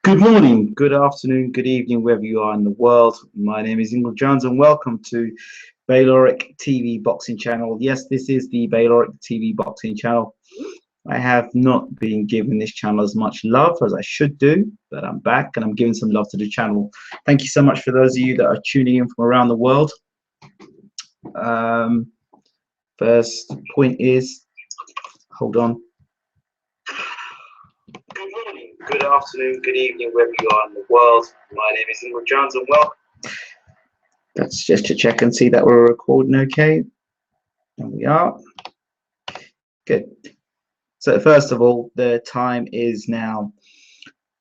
Good morning, good afternoon, good evening, wherever you are in the world. My name is Ingle Jones and welcome to BaylorIC TV Boxing Channel. Yes, this is the BaylorIC TV Boxing Channel. I have not been giving this channel as much love as I should do, but I'm back and I'm giving some love to the channel. Thank you so much for those of you that are tuning in from around the world. First point is, hold on. Good morning, good afternoon, good evening, wherever you are in the world. My name is Ingle Jones and welcome. That's just to check and see that we're recording okay. And we are. Good. So first of all, the time is now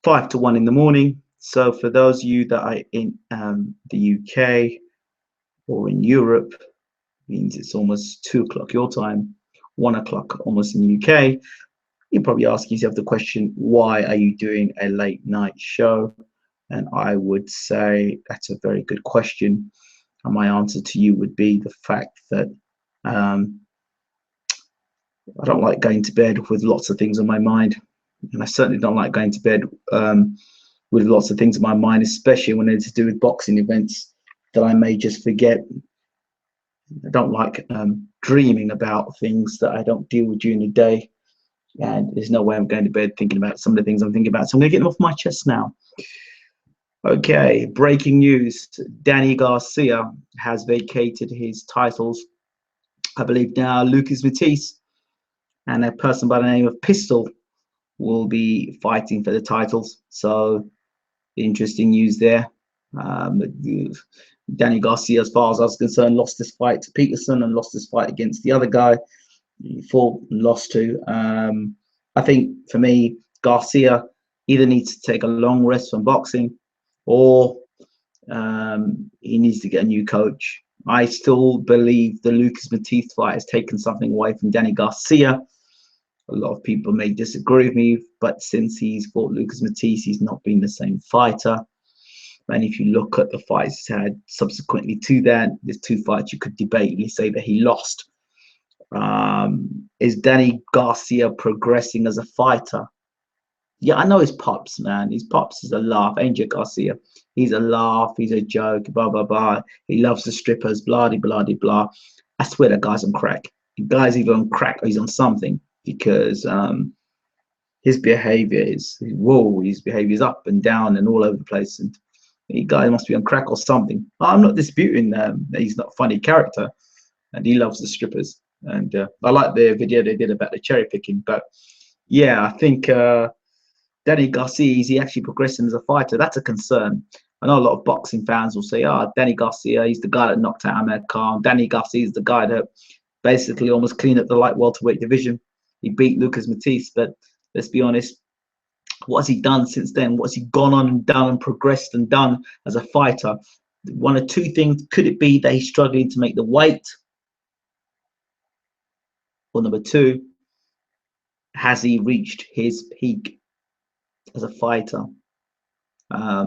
5 to 1 in the morning. So for those of you that are in the UK or in Europe, means it's almost 2 o'clock your time, 1 o'clock almost in the UK. You're probably asking yourself the question, why are you doing a late night show? And I would say that's a very good question. And my answer to you would be the fact that I don't like going to bed with lots of things on my mind. And I certainly don't like going to bed with lots of things in my mind, especially when it's to do with boxing events that I may just forget. I don't like dreaming about things that I don't deal with during the day. And there's no way I'm going to bed thinking about some of the things I'm thinking about. So I'm going to get them off my chest now. Okay, breaking news. Danny Garcia has vacated his titles. I believe now Lucas Matisse and a person by the name of Pistol will be fighting for the titles. So interesting news there. Danny Garcia, as far as I was concerned, lost this fight to Peterson and lost this fight against the other guy he fought and lost to. I think for me, Garcia either needs to take a long rest from boxing or he needs to get a new coach. I still believe the Lucas Matisse fight has taken something away from Danny Garcia. A lot of people may disagree with me, but since he's fought Lucas Matisse, he's not been the same fighter. And if you look at the fights he's had subsequently to that, there's 2 fights you could debatably say that he lost. Is Danny Garcia progressing as a fighter? Yeah, I know his pops, man. His pops is a laugh. Angel Garcia, he's a laugh. He's a joke. Blah blah blah. He loves the strippers. Blah blah blah blah. I swear that guy's on crack. The guy's either on crack or he's on something because his behavior is whoa. His behavior is up and down and all over the place. And the guy must be on crack or something. I'm not disputing that he's not a funny character, and he loves the strippers. And I like the video they did about the cherry picking. But yeah, I think. Danny Garcia, is he actually progressing as a fighter? That's a concern. I know a lot of boxing fans will say, Danny Garcia, he's the guy that knocked out Ahmed Khan. Danny Garcia is the guy that basically almost cleaned up the light welterweight division. He beat Lucas Matisse, but let's be honest, what has he done since then? What has he gone on and done and progressed and done as a fighter? One of 2 things. Could it be that he's struggling to make the weight? Or number 2, has he reached his peak as a fighter?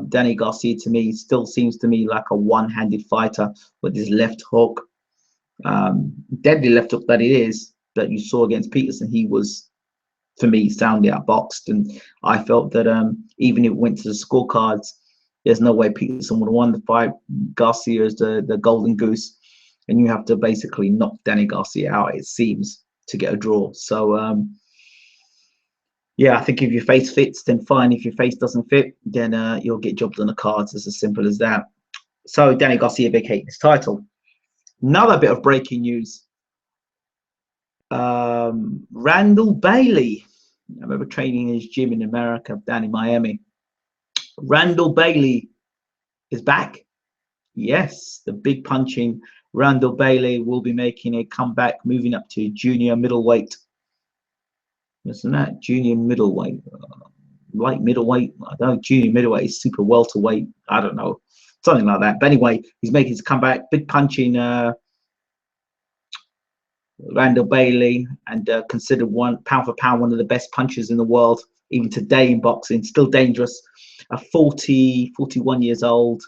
Danny Garcia to me still seems to me like a one-handed fighter with his left hook, deadly left hook that it is, that you saw against Peterson. He was, for me, soundly outboxed, and I felt that even if it went to the scorecards, there's no way Peterson would have won the fight. Garcia is the golden goose, and you have to basically knock Danny Garcia out, it seems, to get a draw. So yeah, I think if your face fits, then fine. If your face doesn't fit, then you'll get jobbed on the cards. It's as simple as that. So Danny Garcia vacating his title. Another bit of breaking news. Randall Bailey. I remember training in his gym in America, down in Miami. Randall Bailey is back. Yes, the big punching Randall Bailey will be making a comeback, moving up to junior middleweight. Isn't that junior middleweight, light middleweight? I don't know. Junior middleweight is super welterweight. I don't know, something like that. But anyway, he's making his comeback. Big punching Randall Bailey, and considered pound for pound one of the best punchers in the world, even today in boxing. Still dangerous. 41 years old.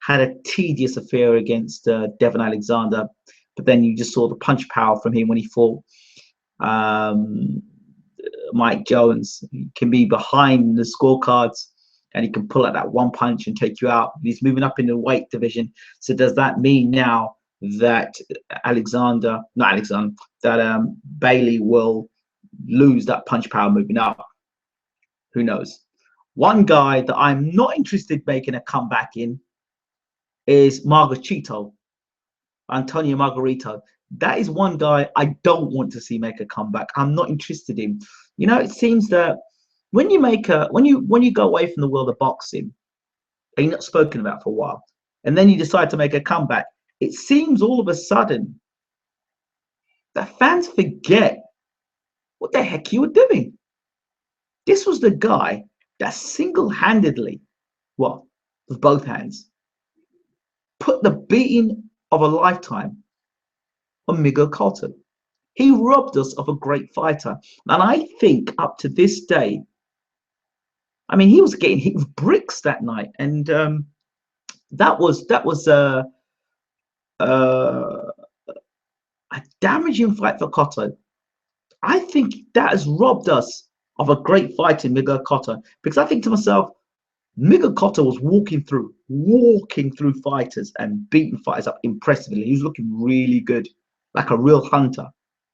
Had a tedious affair against Devon Alexander, but then you just saw the punch power from him when he fought Mike Jones. He can be behind the scorecards and he can pull out that one punch and take you out. He's moving up in the weight division. So does that mean now that Bailey will lose that punch power moving up? Who knows? One guy that I'm not interested in making a comeback in is Antonio Margarito. That is one guy I don't want to see make a comeback. I'm not interested in. You know, it seems that when you go away from the world of boxing and you're not spoken about for a while, and then you decide to make a comeback, it seems all of a sudden that fans forget what the heck you were doing. This was the guy that single-handedly, well, with both hands, put the beating of a lifetime on Miguel Cotto. He robbed us of a great fighter. And I think up to this day, I mean, he was getting hit with bricks that night. And that was a damaging fight for Cotto. I think that has robbed us of a great fight in Miguel Cotto, because I think to myself, Miguel Cotto was walking through fighters and beating fighters up impressively. He was looking really good, like a real hunter.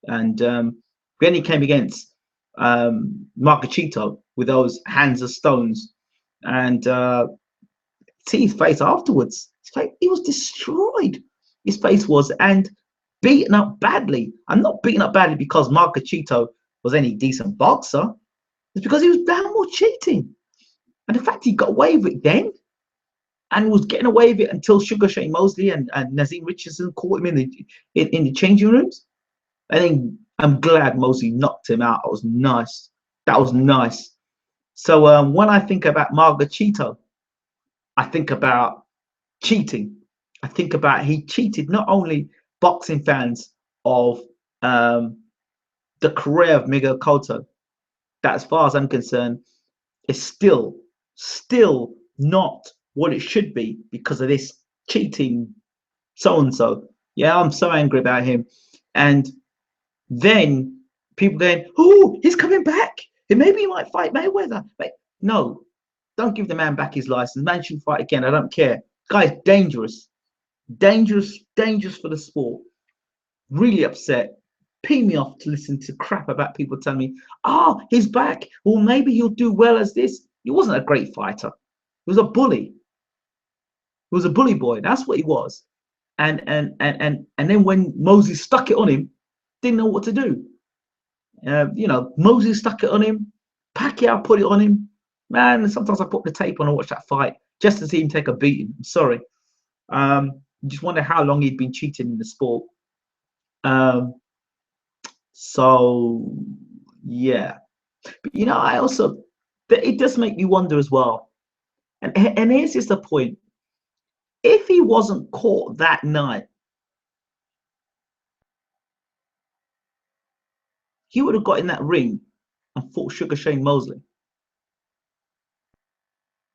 And then he came against Marcachito with those hands of stones, and see his face afterwards. He was destroyed. His face was, and beaten up badly. I'm not beaten up badly because Marcachito was any decent boxer. It's because he was damn well cheating. And the fact he got away with it then, and was getting away with it until Sugar Shane Mosley and Nazim Richardson caught him in the changing rooms. I think I'm glad Mosley knocked him out. That was nice. That was nice. So when I think about Margachito, I think about cheating. I think about he cheated not only boxing fans of the career of Miguel Cotto, that as far as I'm concerned is still not what it should be because of this cheating so-and-so. Yeah, I'm so angry about him. And then people going, oh, he's coming back. Maybe he might fight Mayweather. But no, don't give the man back his license. Man should fight again. I don't care. Guy's dangerous. Dangerous for the sport. Really upset. Pee me off to listen to crap about people telling me, oh, he's back. Well, maybe he'll do well as this. He wasn't a great fighter. He was a bully. He was a bully boy. That's what he was. And then when Mosley stuck it on him, didn't know what to do. You know, Mosley stuck it on him. Pacquiao put it on him. Man, sometimes I put the tape on and watch that fight just to see him take a beating. I'm sorry. Just wonder how long he'd been cheating in the sport. So yeah, but you know, I also, it does make me wonder as well. And here's just the point: if he wasn't caught that night, he would have got in that ring and fought Sugar Shane Mosley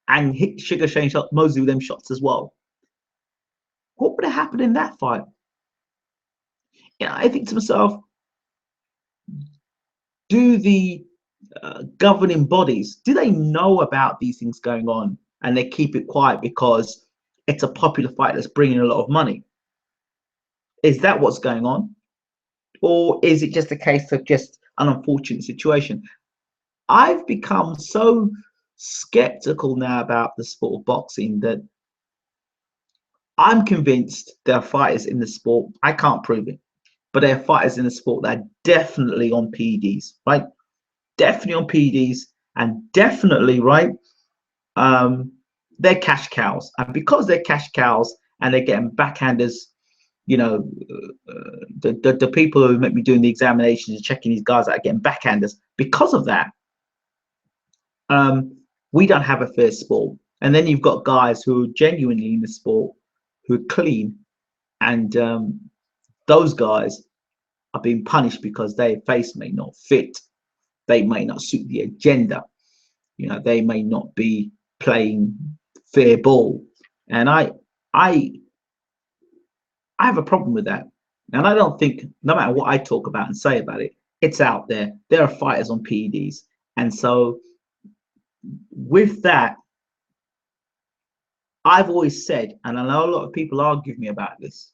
and hit Sugar Shane Mosley with them shots as well. What would have happened in that fight? You know, I think to myself, do the governing bodies, do they know about these things going on and they keep it quiet because it's a popular fight that's bringing a lot of money? Is that what's going on? Or is it just a case of just an unfortunate situation? I've become so skeptical now about the sport of boxing that I'm convinced there are fighters in the sport, I can't prove it, but there are fighters in the sport that are definitely on PEDs, right? Definitely on PEDs, and definitely, right, they're cash cows. And because they're cash cows and they're getting backhanders, you know, the people who make me doing the examinations and checking these guys out are getting backhanders. Because of that, we don't have a fair sport. And then you've got guys who are genuinely in the sport, who are clean, and those guys are being punished because their face may not fit, they may not suit the agenda, you know, they may not be playing fair ball. And I have a problem with that. And I don't think, no matter what I talk about and say about it, It's out there. There are fighters on PEDs. And so with that, I've always said, and I know a lot of people argue with me about this,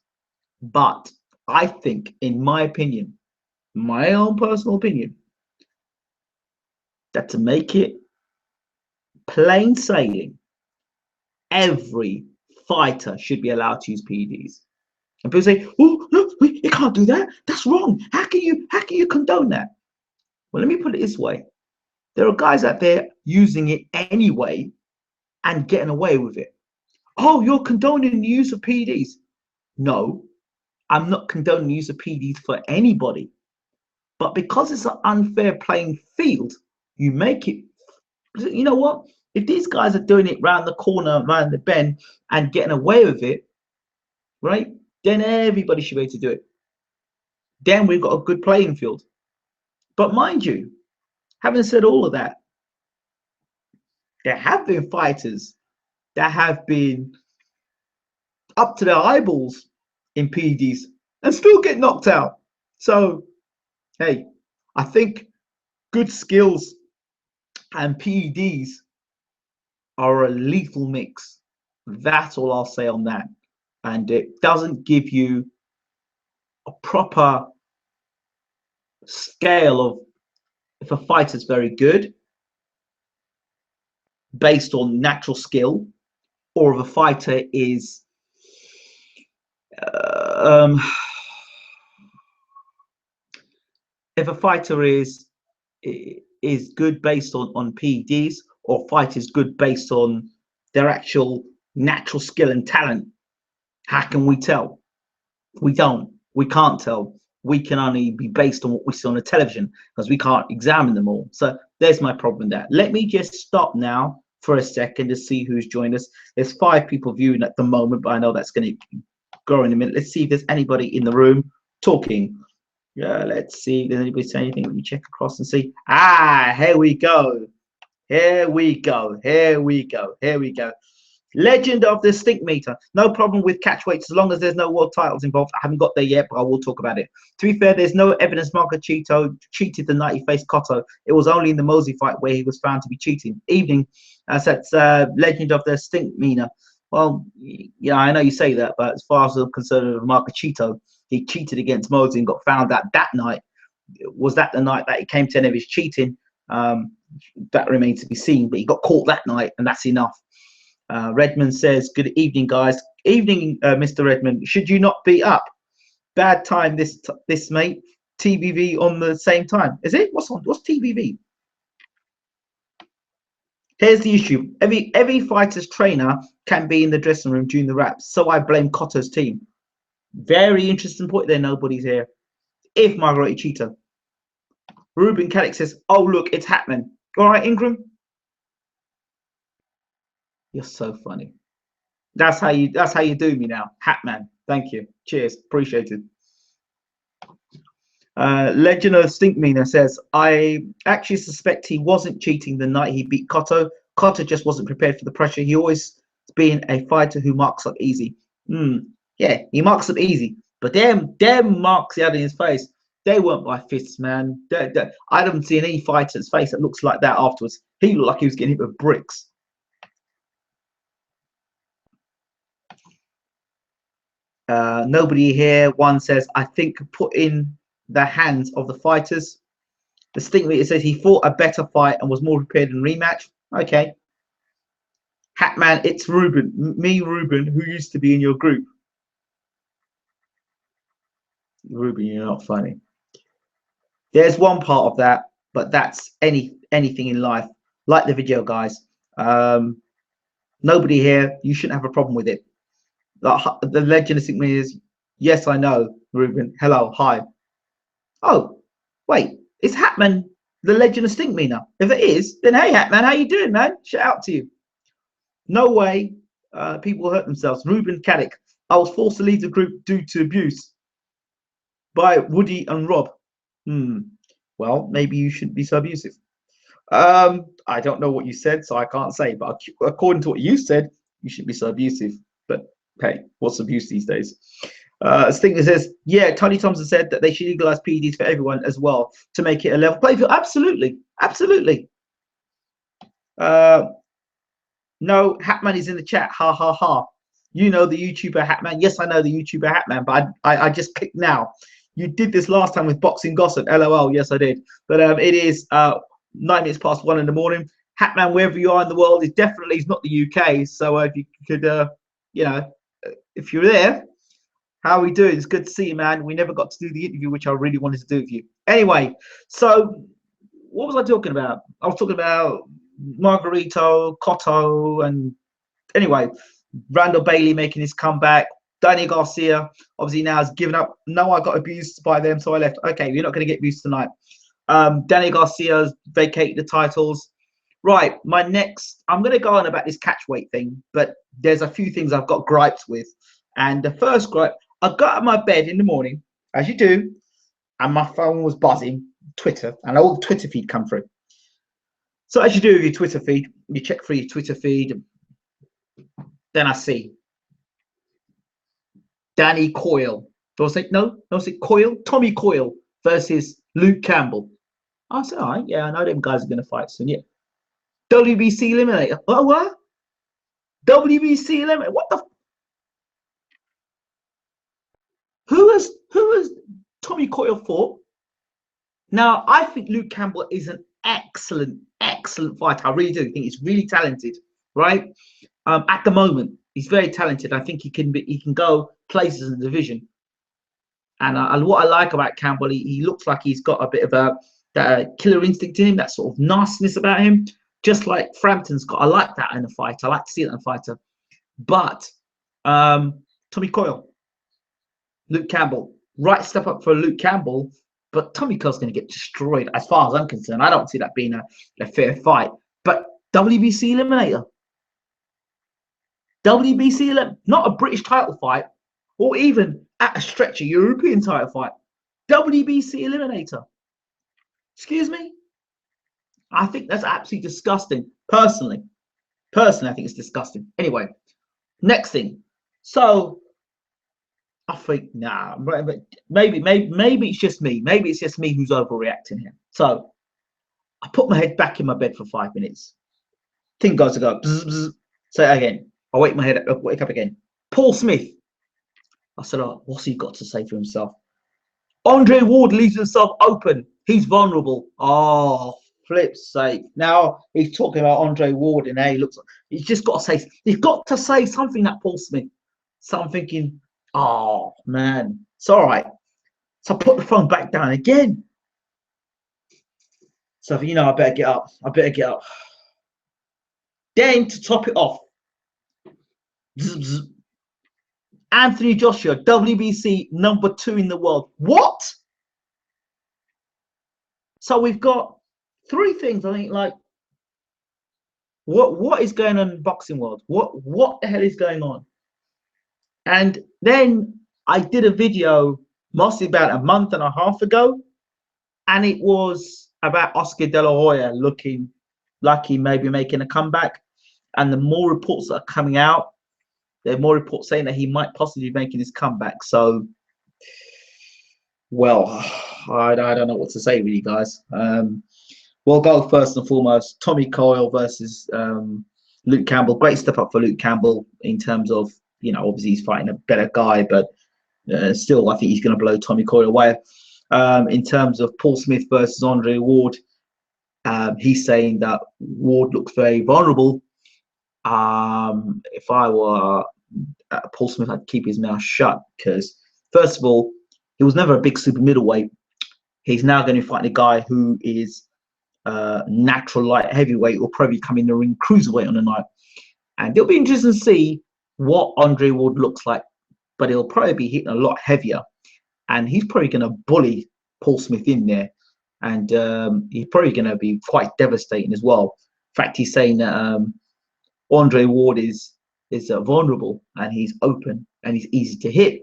but I think, in my opinion, my own personal opinion, that to make it plain sailing, every fighter should be allowed to use PEDs. And people say, "Oh, no, you can't do that. That's wrong. How can you condone that?" Well, let me put it this way: there are guys out there using it anyway and getting away with it. Oh, you're condoning the use of PEDs? No, I'm not condoning the use of PEDs for anybody. But because it's an unfair playing field, you make it. You know what? If these guys are doing it round the corner, round the bend, and getting away with it, right? Then everybody should be able to do it. Then we've got a good playing field. But mind you, having said all of that, there have been fighters that have been up to their eyeballs in PEDs and still get knocked out. So, hey, I think good skills and PEDs are a lethal mix. That's all I'll say on that. And it doesn't give you a proper scale of if a fighter's very good based on natural skill, or if a fighter is if a fighter is good based on PEDs, or fight is good based on their actual natural skill and talent. How can we tell? We don't. We can't tell. We can only be based on what we see on the television, because we can't examine them all. So there's my problem there. Let me just stop now for a second to see who's joined us. There's 5 people viewing at the moment, but I know that's going to grow in a minute. Let's see if there's anybody in the room talking. Yeah, let's see. Does anybody say anything? Let me check across and see. Ah, here we go. Here we go. Here we go. Here we go. Legend of the stink meter. No problem with catchweight as long as there's no world titles involved. I haven't got there yet, but I will talk about it. To be fair, there's no evidence Marcachito cheated the night he faced Cotto. It was only in the Mosey fight where he was found to be cheating. Evening, that's legend of the stink meter. Well, yeah, I know you say that, but as far as I'm concerned with Marcachito, he cheated against Mosey and got found out that night. Was that the night that he came to end of his cheating? That remains to be seen, but he got caught that night, and that's enough. Redmond says, good evening, guys. Evening, Mr. Redmond. Should you not be up? Bad time this mate. TBV on the same time. Is it? What's TBV? Here's the issue. Every fighter's trainer can be in the dressing room during the raps, so I blame Cotto's team. Very interesting point there. Nobody's here. If Margarita Cheetah. Ruben Caddick says, oh, look, it's happening. All right, Ingram? You're so funny. That's how you do me now. Hatman. Thank you. Cheers. Appreciated. Legend of Stinkmeaner says, I actually suspect he wasn't cheating the night he beat Cotto. Cotto just wasn't prepared for the pressure. He always been a fighter who marks up easy. Yeah, he marks up easy. But them marks he had in his face, they weren't by fists, man. I haven't seen any fighter's face that looks like that afterwards. He looked like he was getting hit with bricks. Nobody here. One says, I think put in the hands of the fighters. The Stinkmeater says he fought a better fight and was more prepared in rematch. Okay. Hatman, it's Ruben. Me, Ruben, who used to be in your group. Ruben, you're not funny. There's one part of that, but that's anything in life. Like the video, guys. Nobody here. You shouldn't have a problem with it. The legend of Stinkmeater is, yes, I know, Ruben. Hello, hi. Oh, wait, it's Hatman, the legend of Stinkmeaner. If it is, then hey, Hatman, how you doing, man? Shout out to you. No way. People hurt themselves. Ruben Caddick. I was forced to leave the group due to abuse by Woody and Rob. Well, maybe you shouldn't be so abusive. I don't know what you said, so I can't say. But according to what you said, you shouldn't be so abusive. But hey, what's abuse these days? Stinker says, yeah, Tony Thompson said that they should legalize PEDs for everyone as well to make it a level play field. Absolutely, absolutely. No, Hatman is in the chat. Ha ha ha. You know the YouTuber Hatman. Yes, I know the YouTuber Hatman, but I just clicked now. You did this last time with Boxing Gossip. LOL. Yes, I did. But it is 9 minutes past 1 in the morning. Hatman, wherever you are in the world, is definitely not the UK. So if you could, you know, if you're there, how are we doing? It's good to see you, man. We never got to do the interview, which I really wanted to do with you. Anyway, so what was I talking about? I was talking about Margarito, Cotto, and anyway, Randall Bailey making his comeback. Danny Garcia obviously now has given up. No, I got abused by them, so I left. Okay, you're not going to get abused tonight. Danny Garcia's vacated the titles. Right, my next, I'm going to go on about this catchweight thing, but there's a few things I've got gripes with. And the first gripe, I got out of my bed in the morning, as you do, and my phone was buzzing, Twitter, and all the Twitter feed come through. So as you do with your Twitter feed, you check through your Twitter feed, then I see Danny Coyle. Do I say no? No, I say Coyle. Tommy Coyle versus Luke Campbell. I said, all right, yeah, I know them guys are going to fight soon. Yeah. WBC eliminator. What? WBC eliminator. What the? Who has Tommy Coyle fought? Now, I think Luke Campbell is an excellent fighter. I really do think he's really talented, right? At the moment, he's very talented. I think he can go places in the division. And what I like about Campbell, he looks like he's got a bit of that killer instinct in him, that sort of nastiness about him, just like Frampton's got. I like that in a fighter. I like to see it in a fighter. But Tommy Coyle, Luke Campbell, right step up for Luke Campbell. But Tommy Coyle's going to get destroyed as far as I'm concerned. I don't see that being a fair fight. But WBC eliminator. WBC, not a British title fight, or even at a stretch a European title fight. WBC eliminator. Excuse me? I think that's absolutely disgusting. Personally, I think it's disgusting. Anyway, next thing. So I think, nah, maybe it's just me. Maybe it's just me who's overreacting here. So I put my head back in my bed for 5 minutes. Thing goes to go. Bzz, bzz. Say it again. I wake up again. Paul Smith. I said, oh, what's he got to say for himself? Andre Ward leaves himself open. He's vulnerable. Oh, flip's sake. Now he's talking about Andre Ward and he looks like he's just got to say something, that Paul Smith. So I'm thinking, oh man, it's all right. So I put the phone back down again. So you know, I better get up. Then to top it off, Anthony Joshua, WBC #2 in the world. What? So we've got 3 things. I think, like, what is going on in the boxing world? What the hell is going on? And then I did a video mostly about a month and a half ago, and it was about Oscar De La Hoya looking like he may be making a comeback. And the more reports that are coming out, there are more reports saying that he might possibly be making his comeback. So, well, I don't know what to say, really, guys. We'll go first and foremost. Tommy Coyle versus Luke Campbell. Great step up for Luke Campbell in terms of, you know, obviously he's fighting a better guy, but still, I think he's going to blow Tommy Coyle away. In terms of Paul Smith versus Andre Ward, he's saying that Ward looks very vulnerable. If I were Paul Smith, I'd keep his mouth shut, because first of all, he was never a big super middleweight. He's now going to be fighting a guy who is natural light heavyweight, or probably come in the ring cruiserweight on the night. And it'll be interesting to see what Andre Ward looks like, but he'll probably be hitting a lot heavier, and he's probably going to bully Paul Smith in there, and he's probably going to be quite devastating as well. In fact, he's saying that Andre Ward is vulnerable, and he's open, and he's easy to hit.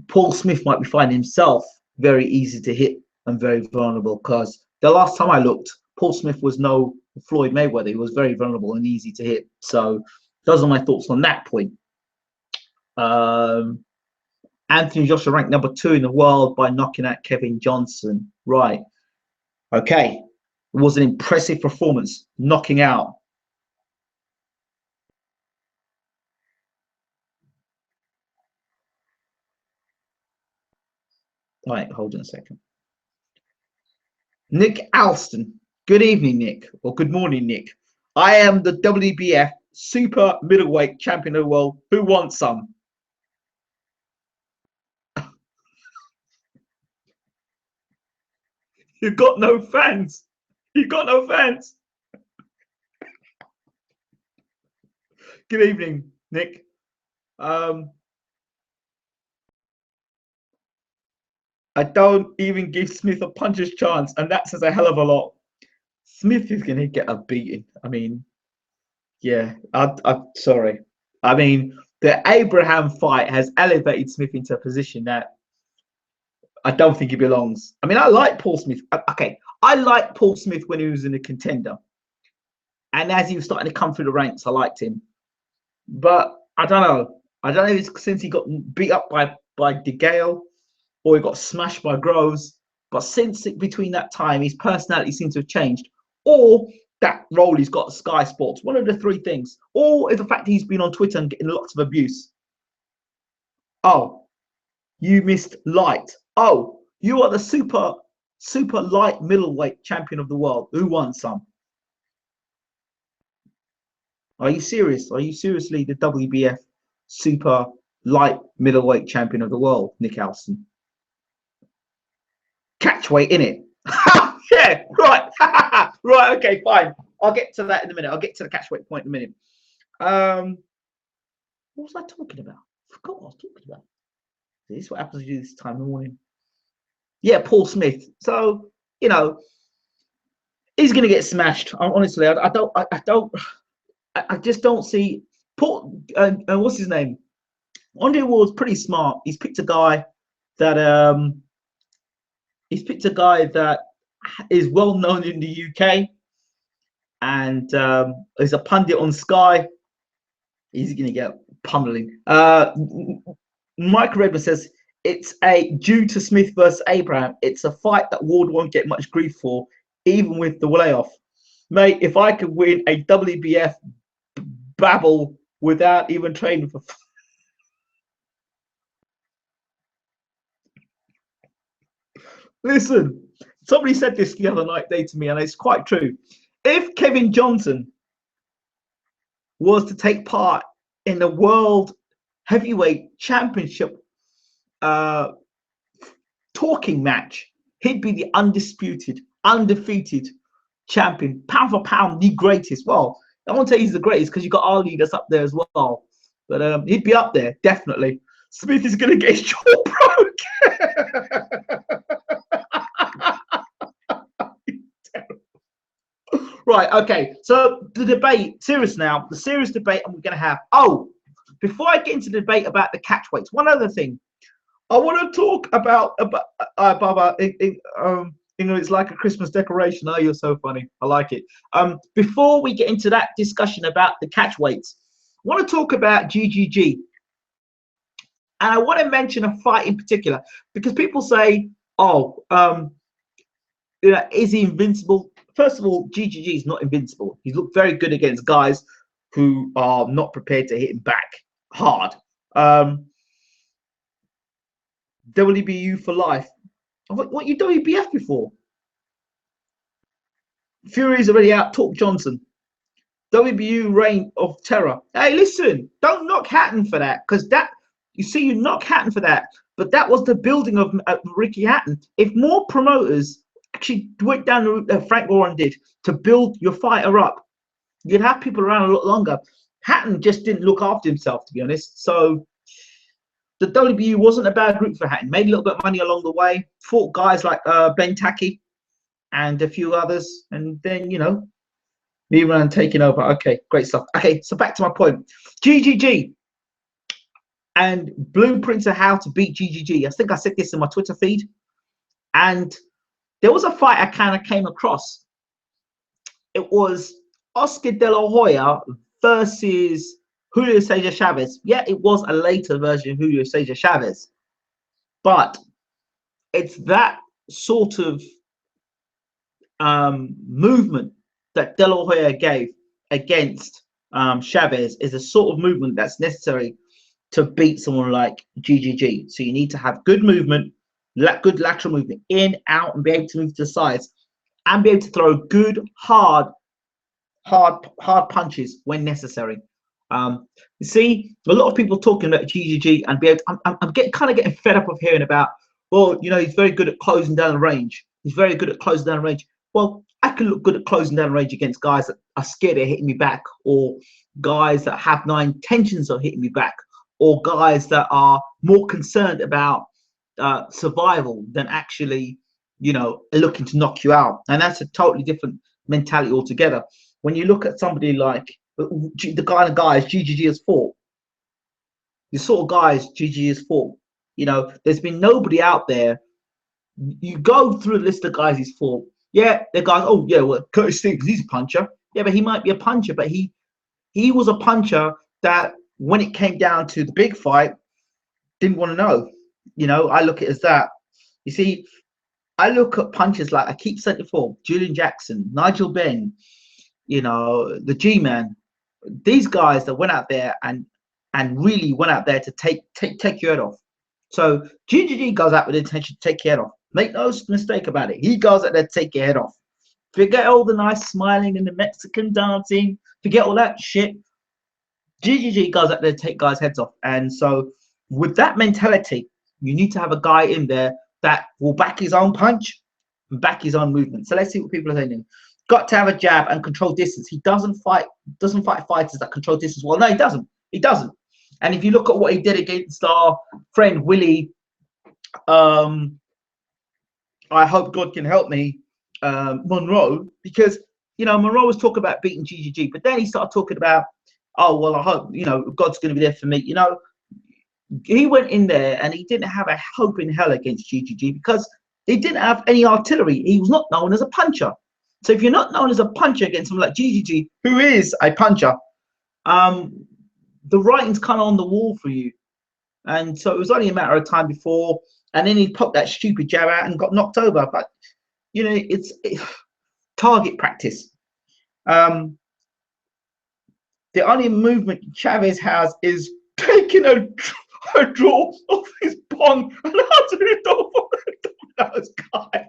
Paul Smith might be finding himself very easy to hit and very vulnerable, because the last time I looked, Paul Smith was no Floyd Mayweather. He was very vulnerable and easy to hit. So those are my thoughts on that point. Um, Anthony Joshua ranked number 2 in the world by knocking out Kevin Johnson. Right. Okay. It was an impressive performance, knocking out. Right, hold on a second. Nick Alston. Good evening, Nick, or good morning, Nick. I am the WBF super middleweight champion of the world. Who wants some? You've got no fans. You've got no fans. Good evening, Nick. I don't even give Smith a puncher's chance, and that says a hell of a lot. Smith is going to get a beating. I mean, yeah, I'm sorry. I mean, the Abraham fight has elevated Smith into a position that I don't think he belongs. I mean, I like Paul Smith. Okay, I liked Paul Smith when he was in a contender, and as he was starting to come through the ranks, I liked him. But I don't know. I don't know if it's since he got beat up by De Gale or he got smashed by Groves. But since between that time, his personality seems to have changed, or that role he's got at Sky Sports. One of the three things, or is the fact he's been on Twitter and getting lots of abuse. Oh, you missed light. Oh, you are the super light middleweight champion of the world. Who won some? Are you serious? Are you seriously the WBF super light middleweight champion of the world, Nick Alston? Catchweight, innit? Yeah, right. Right, okay, fine. I'll get to that in a minute. I'll get to the catchweight point in a minute. What was I talking about? I forgot what I was talking about. This is what happens to you this time in the morning. Yeah, Paul Smith. So, you know, he's going to get smashed. Honestly, I just don't see Paul. What's his name? Andre Ward's pretty smart. He's picked a guy that is well known in the UK and is a pundit on Sky. He's going to get pummeling. Mike Redmond says it's due to Smith versus Abraham. It's a fight that Ward won't get much grief for, even with the layoff. Mate, if I could win a WBF babble without even training for. Listen, somebody said this the other night day to me, and it's quite true. If Kevin Johnson was to take part in the World Heavyweight Championship talking match, he'd be the undisputed, undefeated champion, pound for pound, the greatest. Well, I won't say he's the greatest because you got Ali that's up there as well, but he'd be up there definitely. Smith is going to get his jaw broke. Right, okay. So the debate, serious now, the serious debate I'm going to have. Oh, before I get into the debate about the catchweights, one other thing. I want to talk about you know, it's like a Christmas decoration. Oh, you're so funny. I like it. Before we get into that discussion about the catchweights, I want to talk about GGG. And I want to mention a fight in particular because people say, oh, you know, is he invincible? First of all, GGG is not invincible. He's looked very good against guys who are not prepared to hit him back hard. WBU for life. What you WBF before? Fury's already out. Talk Johnson. WBU reign of terror. Hey, listen, don't knock Hatton for that, because that, you see, you knock Hatton for that, but that was the building of Ricky Hatton. If more promoters actually went down the route that Frank Warren did to build your fighter up, you'd have people around a lot longer. Hatton just didn't look after himself, to be honest. So the WBU wasn't a bad route for Hatton. Made a little bit of money along the way. Fought guys like Ben Tacky and a few others, and then, you know, me around taking over. Okay, great stuff. Okay, so back to my point. GGG and blueprints of how to beat GGG. I think I said this in my Twitter feed. And there was a fight I kind of came across. It was Oscar De La Hoya versus Julio Cesar Chavez. Yeah, it was a later version of Julio Cesar Chavez, but it's that sort of movement that De La Hoya gave against Chavez is a sort of movement that's necessary to beat someone like GGG. So you need to have good movement, good lateral movement, in, out, and be able to move to the sides, and be able to throw good, hard punches when necessary. You see, a lot of people talking about GGG and be able to, I'm getting fed up of hearing about, well, you know, he's very good at closing down the range. He's very good at closing down the range. Well, I can look good at closing down the range against guys that are scared of hitting me back, or guys that have no intentions of hitting me back, or guys that are more concerned about survival than actually, you know, looking to knock you out. And that's a totally different mentality altogether. When you look at somebody like the kind of guys GGG has fought, the sort of guys GGG has fought, you know, there's been nobody out there. You go through the list of guys he's fought. Yeah, the guys. Oh yeah, well, Curtis Stevens, he's a puncher. Yeah, but he might be a puncher, but he was a puncher that when it came down to the big fight, didn't want to know. You know, I look at it as that. You see, I look at punchers like I keep saying before, Julian Jackson, Nigel Benn, you know, the G-Man. These guys that went out there and really went out there to take your head off. So GGG goes out with the intention to take your head off. Make no mistake about it. He goes out there to take your head off. Forget all the nice smiling and the Mexican dancing. Forget all that shit. GGG goes out there to take guys' heads off. And so with that mentality, you need to have a guy in there that will back his own punch and back his own movement. So let's see what people are saying. Got to have a jab and control distance. He doesn't fight fighters that control distance. Well, no, he doesn't. He doesn't. And if you look at what he did against our friend Willie, I hope God can help me, Monroe, because, you know, Monroe was talking about beating GGG, but then he started talking about, oh, well, I hope, you know, God's going to be there for me. You know, he went in there and he didn't have a hope in hell against GGG because he didn't have any artillery. He was not known as a puncher. So if you're not known as a puncher against someone like GGG, who is a puncher, the writing's kind of on the wall for you. And so it was only a matter of time before, and then he popped that stupid jab out and got knocked over. But, you know, it's target practice. The only movement Chavez has is taking a draw off his bong and answering it off the dominoes guy.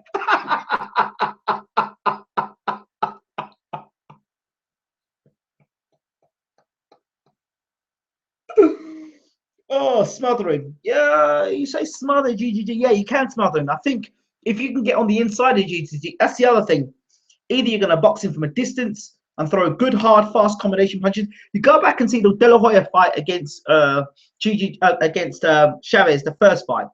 Oh, smothering. Yeah, you say smother GGG. Yeah, you can smother him. I think if you can get on the inside of GGG, that's the other thing. Either you're going to box him from a distance and throw a good, hard, fast combination punches. You go back and see the De La Hoya fight against Chavez, the first fight,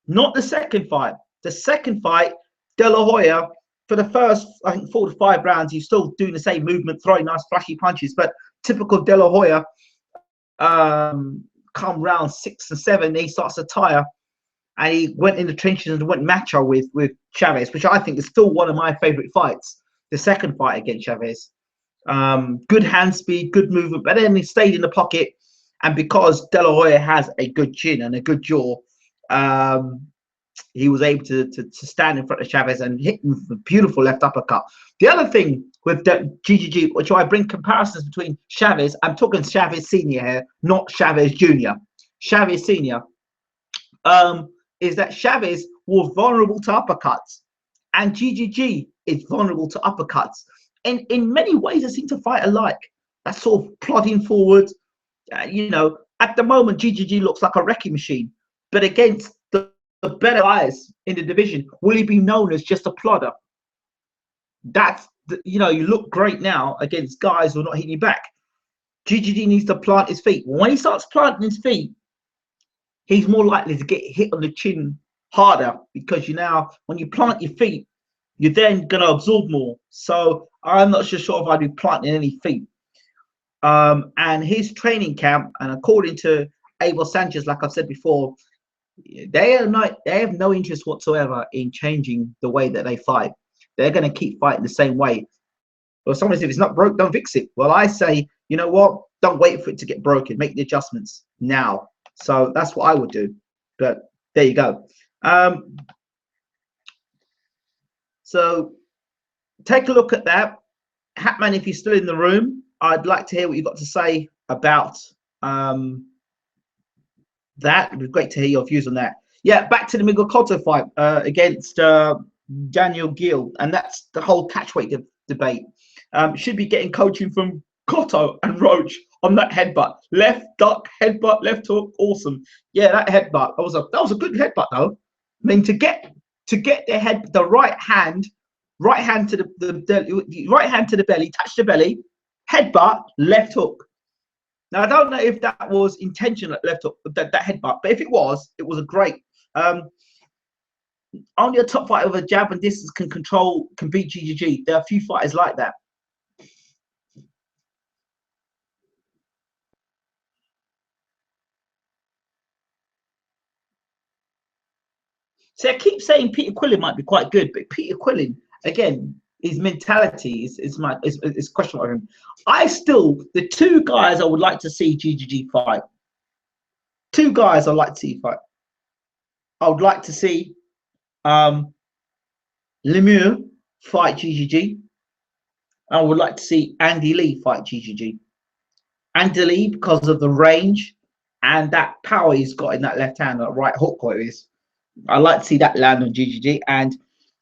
not the second fight. The second fight, De La Hoya, for the first, I think, 4 to 5 rounds, he's still doing the same movement, throwing nice, flashy punches. But typical De La Hoya, come round 6 and 7, he starts to tire, and he went in the trenches and went macho with Chavez, which I think is still one of my favorite fights. The second fight against Chavez, good hand speed, good movement, but then he stayed in the pocket, and because De La Hoya has a good chin and a good jaw, he was able to stand in front of Chavez and hit him with a beautiful left uppercut. The other thing with GGG, which I bring comparisons between Chavez, I'm talking Chavez Senior here, not Chavez Junior. Chavez Senior, is that Chavez was vulnerable to uppercuts, and GGG is vulnerable to uppercuts. And in many ways, they seem to fight alike. That sort of plodding forward. You know, at the moment, GGG looks like a wrecking machine, but against the better guys in the division, will he be known as just a plodder? That's, you know, you look great now against guys who are not hitting you back. GGG needs to plant his feet. When he starts planting his feet, he's more likely to get hit on the chin harder, because you now, when you plant your feet, you're then going to absorb more. So I'm not sure if I'd be planting any feet. And his training camp, and according to Abel Sanchez, like I've said before, they have no interest whatsoever in changing the way that they fight. They're going to keep fighting the same way. Well, someone says, if it's not broke, don't fix it. Well, I say, you know what? Don't wait for it to get broken. Make the adjustments now. So that's what I would do. But there you go. So take a look at that. Hatman, if you're still in the room, I'd like to hear what you've got to say about that. It'd be great to hear your views on that. Yeah, back to the Miguel Cotto fight against Daniel Gill, and that's the whole catchweight debate. Should be getting coaching from Cotto and Roach on that headbutt. Left duck, headbutt, left hook, awesome. Yeah, that headbutt. That was a good headbutt though. I mean, to get the right hand to the right hand to the belly, touch the belly, headbutt, left hook. Now I don't know if that was intentional at left hook, that headbutt, but if it was a great. Only a top fighter with a jab and distance can beat GGG. There are a few fighters like that. So I keep saying Peter Quillin might be quite good, but Peter Quillin, again, his mentality is questionable for him. The two guys I would like to see GGG fight. Two guys I'd like to see fight. I would like to see Lemieux fight GGG. I would like to see Andy Lee fight GGG. Andy Lee, because of the range and that power he's got in that left hand, that right hook, what it is. I like to see that land on GGG, and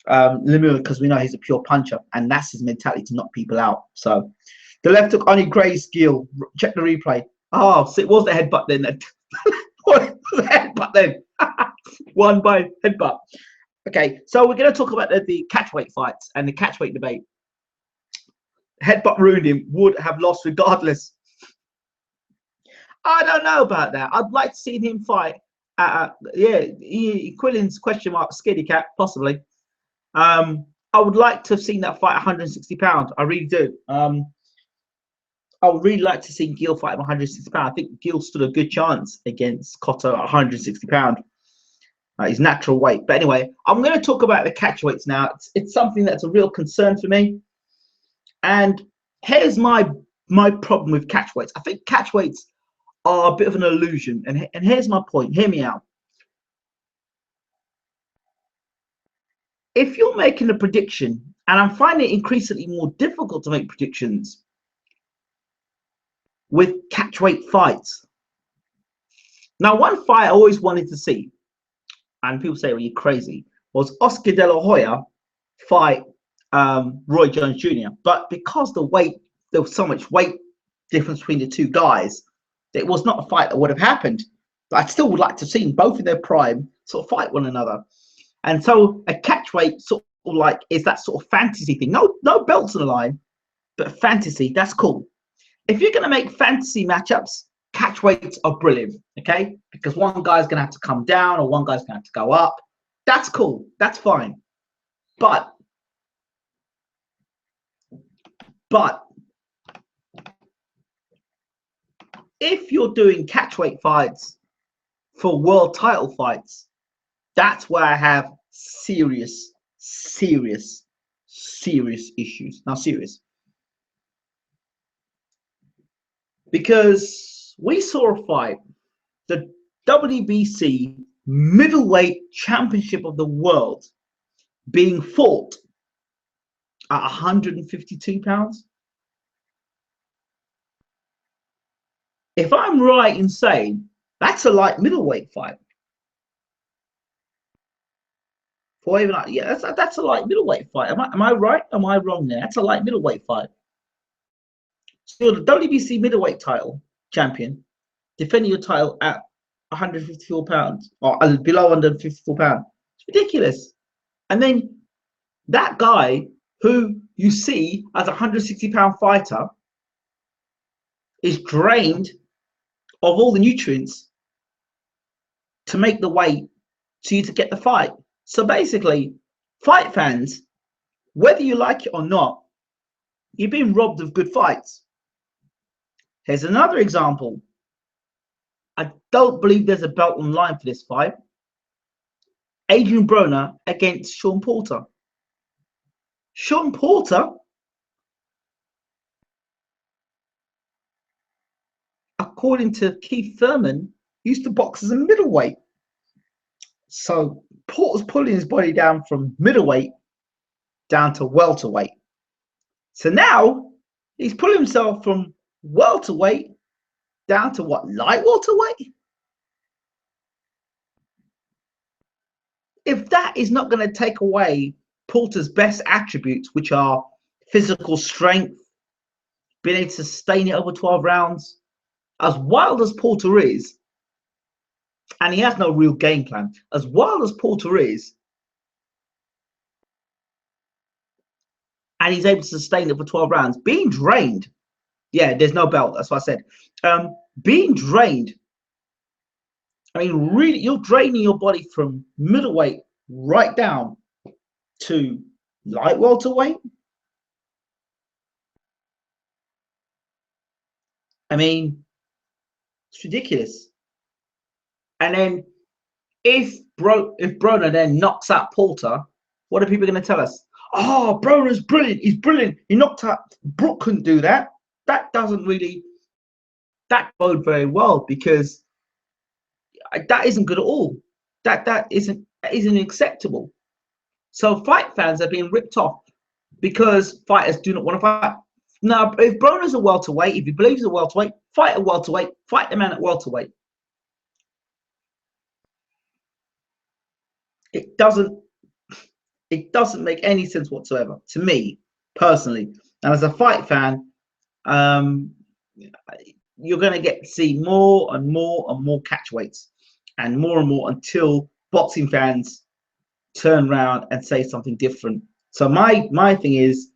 Lemieux, because we know he's a pure puncher, and that's his mentality, to knock people out. So the left hook only grazed Gill. Check the replay. Oh, so it was the headbutt then. What was the headbutt then? One by headbutt. Okay, so we're going to talk about the catchweight fights and the catchweight debate. Headbutt ruined him. Would have lost regardless. I don't know about that. I'd like to see him fight. Quillin's question mark, scaredy cat, possibly. I would like to have seen that fight 160 pounds. I really do. I would really like to see Gill fight 160 pounds. I think Gill stood a good chance against Cotto at 160 pounds. His natural weight. But anyway, I'm going to talk about the catchweights now. It's something that's a real concern for me. And here's my problem with catchweights. I think catchweights are a bit of an illusion. And here's my point. Hear me out. If you're making a prediction, and I'm finding it increasingly more difficult to make predictions with catchweight fights. Now, one fight I always wanted to see, and people say, well, you're crazy, was Oscar De La Hoya fight Roy Jones Jr. But because there was so much weight difference between the two guys, it was not a fight that would have happened. But I still would like to see both in their prime sort of fight one another. And so a catchweight sort of like is that sort of fantasy thing. No belts on the line, but fantasy, that's cool. If you're going to make fantasy matchups, catchweights are brilliant, okay? Because one guy's going to have to come down or one guy's going to have to go up. That's cool. That's fine. But if you're doing catchweight fights for world title fights, that's where I have serious issues. Now, serious. Because we saw a fight, the WBC middleweight championship of the world being fought at 152 pounds. If I'm right in saying that's a light middleweight fight. That's a light middleweight fight. Am I right? Am I wrong there? That's a light middleweight fight. So the WBC middleweight title champion, defending your title at 154 pounds or below 154 pounds. It's ridiculous. And then that guy who you see as a 160-pound fighter is drained of all the nutrients to make the weight so you to get the fight. So basically, fight fans, whether you like it or not, you've been robbed of good fights. Here's another example. I don't believe there's a belt on line for this fight. Adrian Broner against Sean Porter. Sean Porter according to Keith Thurman, used to box as a middleweight. So Porter's pulling his body down from middleweight down to welterweight. So now he's pulling himself from welterweight down to what, light welterweight? If that is not going to take away Porter's best attributes, which are physical strength, being able to sustain it over 12 rounds, as wild as Porter is, and he has no real game plan, as wild as Porter is, and he's able to sustain it for 12 rounds, being drained, yeah, there's no belt, that's what I said. Being drained, I mean, really, you're draining your body from middleweight right down to light welterweight. I mean, it's ridiculous. And then if Broner then knocks out Porter, what are people going to tell us? Oh, Broner's brilliant. He's brilliant. He knocked out Brook. Couldn't do that. That doesn't really bode very well, because that isn't good at all. That isn't acceptable. So fight fans are being ripped off because fighters do not want to fight. Now, if Broner's a welterweight, if he believes a welterweight, fight a welterweight, fight the man at welterweight. It doesn't make any sense whatsoever to me personally. And as a fight fan, you're going to get to see more and more and more catchweights, and more until boxing fans turn around and say something different. So my thing is,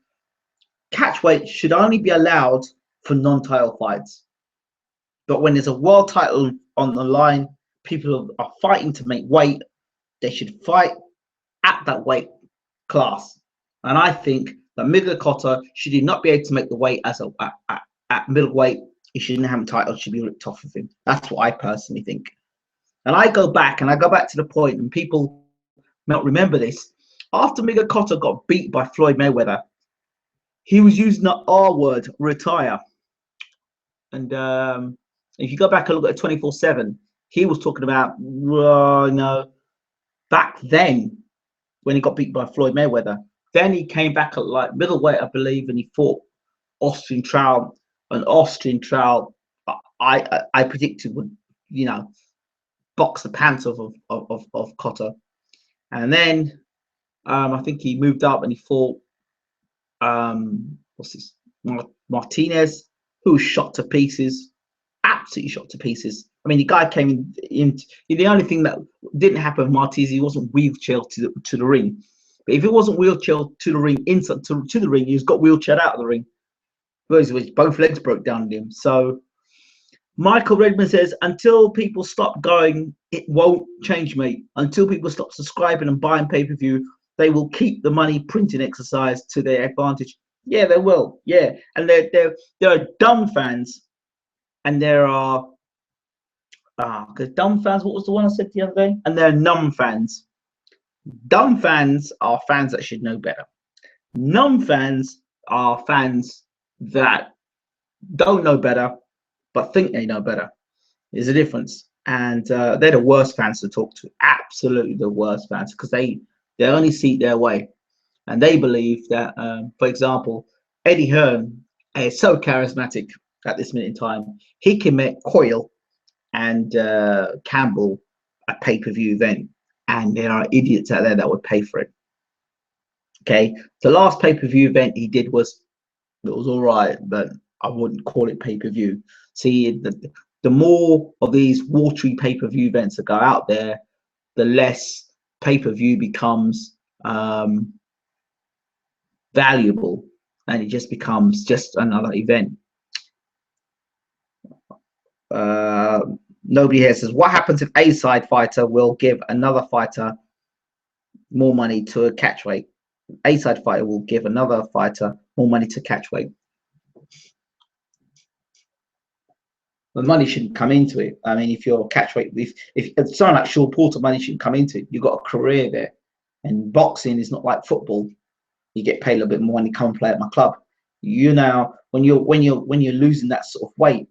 catchweight should only be allowed for non-title fights. But when there's a world title on the line, people are fighting to make weight. They should fight at that weight class. And I think that Miguel Cotto, should he not be able to make the weight as at middleweight, he shouldn't have a title, should be ripped off of him. That's what I personally think. And I go back to the point, and people may not remember this. After Miguel Cotto got beat by Floyd Mayweather, he was using the R word, retire. And if you go back and look at 24/7, he was talking about, back then when he got beat by Floyd Mayweather. Then he came back at like middleweight, I believe, and he fought Austrian Trout. An Austrian Trout, I predicted would, box the pants off of Cotto. And then I think he moved up and he fought Martinez, who was shot to pieces, absolutely shot to pieces. I mean, the guy came in. The only thing that didn't happen with Martinez, he wasn't wheelchaired to the ring. But if it wasn't wheelchaired to the ring, inside to the ring, he's got wheelchaired out of the ring. Both legs broke down in him. So Michael Redmond says, until people stop going, it won't change, mate. Until people stop subscribing and buying pay-per-view, they will keep the money printing exercise to their advantage. Yeah, they will. Yeah, and there are dumb fans, and there are because dumb fans. What was the one I said the other day? And there are numb fans. Dumb fans are fans that should know better. Numb fans are fans that don't know better but think they know better. There's a difference, and they're the worst fans to talk to. Absolutely the worst fans, because they only see their way, and they believe that, for example, Eddie Hearn is so charismatic at this minute in time. He can make Coyle and Campbell a pay-per-view event, and there are idiots out there that would pay for it. Okay, the last pay-per-view event he did was all right, but I wouldn't call it pay-per-view. See, the more of these watery pay-per-view events that go out there, the less pay-per-view becomes valuable, and it just becomes just another event. Nobody here says, what happens if a side fighter will give another fighter more money to a catchweight? A side fighter will give another fighter more money to catchweight. The money shouldn't come into it. I mean, if you're catchweight, if someone like Sean Porter, money shouldn't come into it. You've got a career there, and boxing is not like football. You get paid a little bit more when you come and play at my club. When you're losing that sort of weight,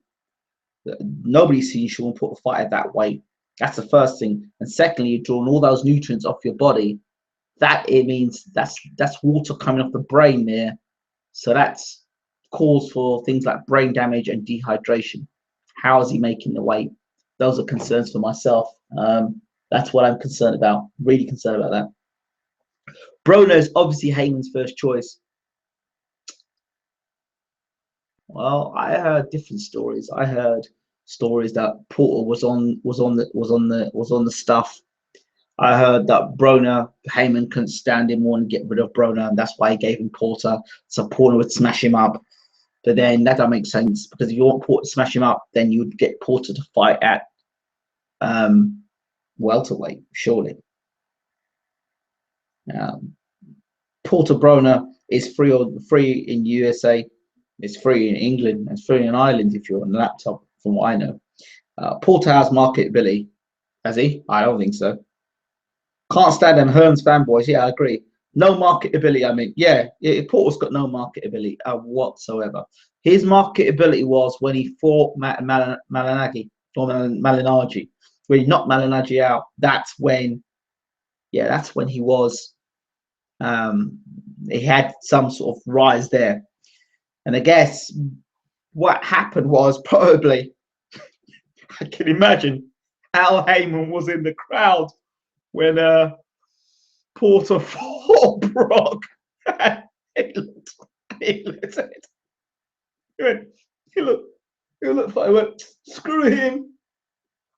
Nobody's seen Sean Porter fight at that weight. That's the first thing. And secondly, you're drawing all those nutrients off your body. That it means that's water coming off the brain there. So that's cause for things like brain damage and dehydration. How is he making the weight? Those are concerns for myself. That's what I'm concerned about. Really concerned about that. Broner is obviously Heyman's first choice. Well, I heard different stories. I heard stories that Porter was on the stuff. I heard that Broner, Heyman couldn't stand him, wanted to get rid of Broner, and that's why he gave him Porter. So Porter would smash him up. But then that don't make sense, because if you want Porter to smash him up, then you would get Porter to fight at welterweight, surely. Porter Broner is free in USA. It's free in England. It's free in Ireland if you're on a laptop, from what I know. Porter has marketability. Has he? I don't think so. Can't stand them Hearns fanboys. Yeah, I agree. No marketability. I mean, yeah, Porter's got no marketability whatsoever. His marketability was when he fought Malignaggi or Malignaggi. When he knocked Malignaggi out. That's when he was. He had some sort of rise there. And I guess what happened was probably, I can imagine, Al Heyman was in the crowd when Porter fought Brock. he looked like he went, screw him.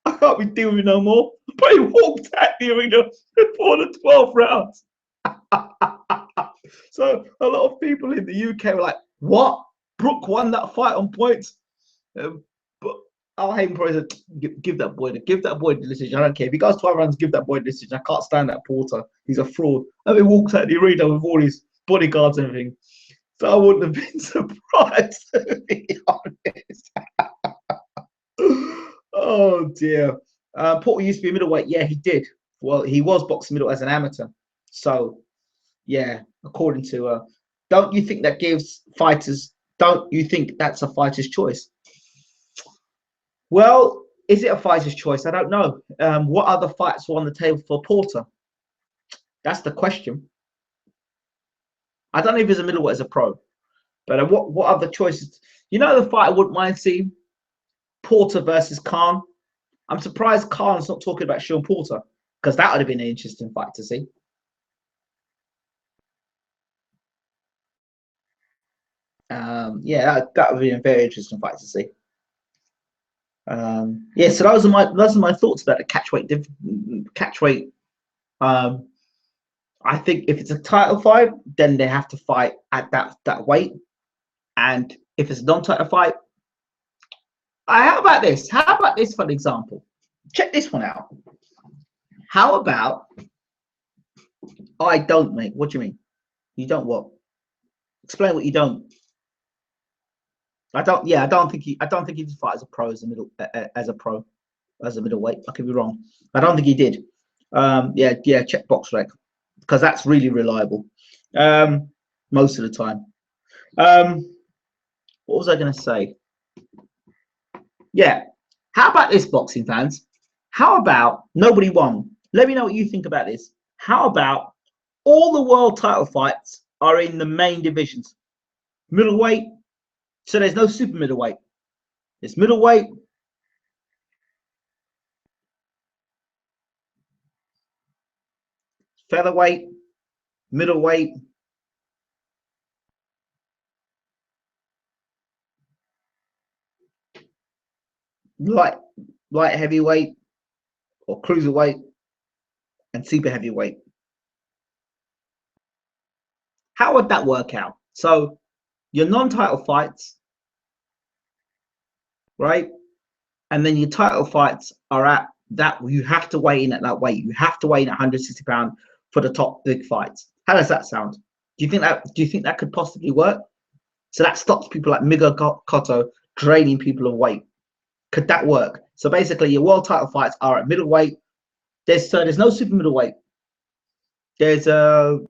I can't be dealing with no more. But he walked out the arena for the 12 rounds. So a lot of people in the UK were like, what? Brook won that fight on points. But Al Heyman probably said, give that boy the decision. I don't care. If he goes 12 rounds, give that boy the decision. I can't stand that Porter. He's a fraud. And he walks out the arena with all his bodyguards and everything. So I wouldn't have been surprised, to be honest. Oh dear. Porter used to be a middleweight. Yeah, he did. Well, he was boxing middle as an amateur. So yeah, according to don't you think that gives fighters, don't you think that's a fighter's choice? Well, is it a fighter's choice? I don't know. What other fights were on the table for Porter? That's the question. I don't know if he's a middleweight as a pro, but what other choices? You know, the fight I wouldn't mind seeing, Porter versus Khan. I'm surprised Khan's not talking about Sean Porter, because that would have been an interesting fight to see. Yeah, that would be a very interesting fight to see. Yeah, so those are my thoughts about the catchweight. I think if it's a title fight, then they have to fight at that weight, and if it's a non-title fight, how about this? How about this for an example? Check this one out. How about I don't, mate? What do you mean? You don't what? Explain what you don't. I don't. Yeah, I don't think he did fight as a pro, as a middleweight. I could be wrong. I don't think he did. Yeah. Check box rec, because that's really reliable. Most of the time. What was I going to say? Yeah. How about this, boxing fans? How about nobody won? Let me know what you think about this. How about all the world title fights are in the main divisions? Middleweight. So there's no super middleweight. It's middleweight, featherweight, middleweight, light heavyweight or cruiserweight, and super heavyweight. How would that work out? So your non-title fights, right? And then your title fights are at that, you have to weigh in at that weight. You have to weigh in at 160 pounds for the top big fights. How does that sound? Do you think that could possibly work? So that stops people like Miguel Cotto draining people of weight. Could that work? So basically, your world title fights are at middleweight. There's no super middleweight. There's no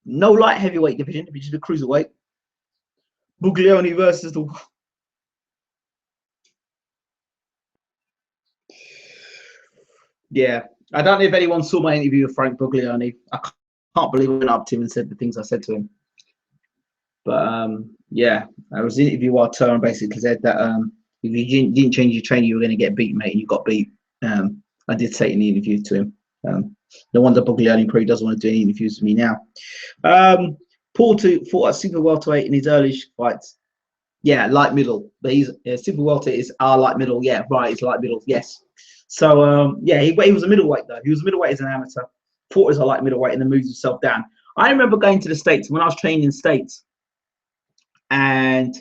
light heavyweight division, which is the cruiserweight. Buglioni versus the Yeah, I don't know if anyone saw my interview with Frank Buglioni. I can't believe I went up to him and said the things I said to him. But yeah, I was interviewed while Turan basically said that if you didn't change your training, you were going to get beat, mate, and you got beat. I did say in the interview to him. No wonder Buglioni probably doesn't want to do any interviews with me now. Porter fought at super welterweight in his early fights. Yeah, light middle. But he's super welterweight is our light middle. Yeah, right, he's light middle. Yes. So yeah, he was a middleweight though. He was a middleweight as an amateur. Fought as a light middleweight and then moves himself down. I remember going to the States when I was training in the States. And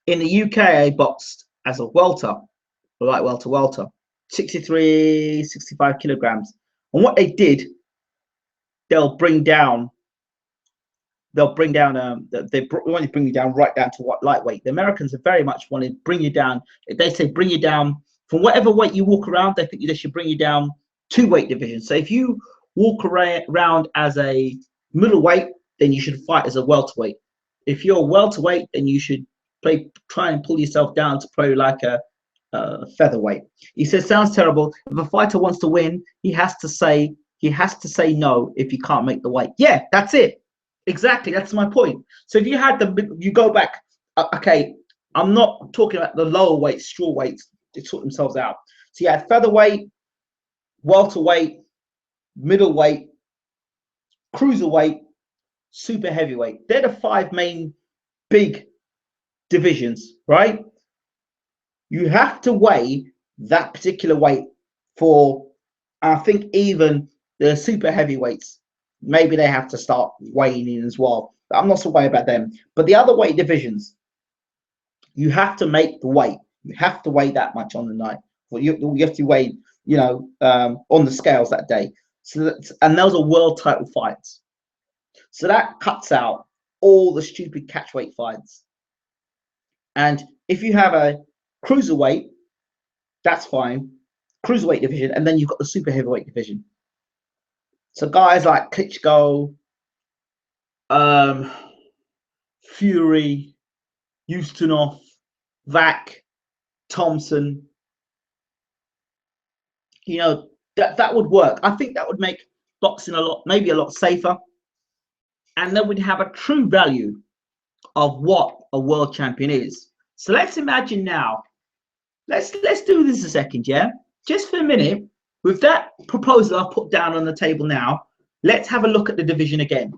in the UK, I boxed as a welter, light welter, 63, 65 kilograms. And what they did, they'll bring down, they want to bring you down right down to what lightweight. The Americans are very much want to bring you down. They say bring you down from whatever weight you walk around. They think they should bring you down 2 weight divisions. So if you walk around as a middleweight, then you should fight as a welterweight. If you're a welterweight, then you should try and pull yourself down to probably like a featherweight. He says, sounds terrible. If a fighter wants to win, he has to say no if he can't make the weight. Yeah, that's it. Exactly. That's my point. So if you had you go back, okay, I'm not talking about the lower weights, straw weights, they sort themselves out. So you had featherweight, welterweight, middleweight, cruiserweight, super heavyweight. They're the 5 main big divisions, right? You have to weigh that particular weight for, I think, even the super heavyweights. Maybe they have to start weighing in as well. But I'm not so worried about them. But the other weight divisions, you have to make the weight. You have to weigh that much on the night. Well, you have to weigh, on the scales that day. And those are world title fights. So that cuts out all the stupid catchweight fights. And if you have a cruiserweight, that's fine. Cruiserweight division, and then you've got the super heavyweight division. So guys like Klitschko, Fury, Ustinov, Vac, Thompson, that would work. I think that would make boxing maybe a lot safer. And then we'd have a true value of what a world champion is. So let's imagine now, let's do this a second, yeah? Just for a minute, with that proposal I've put down on the table now, let's have a look at the division again.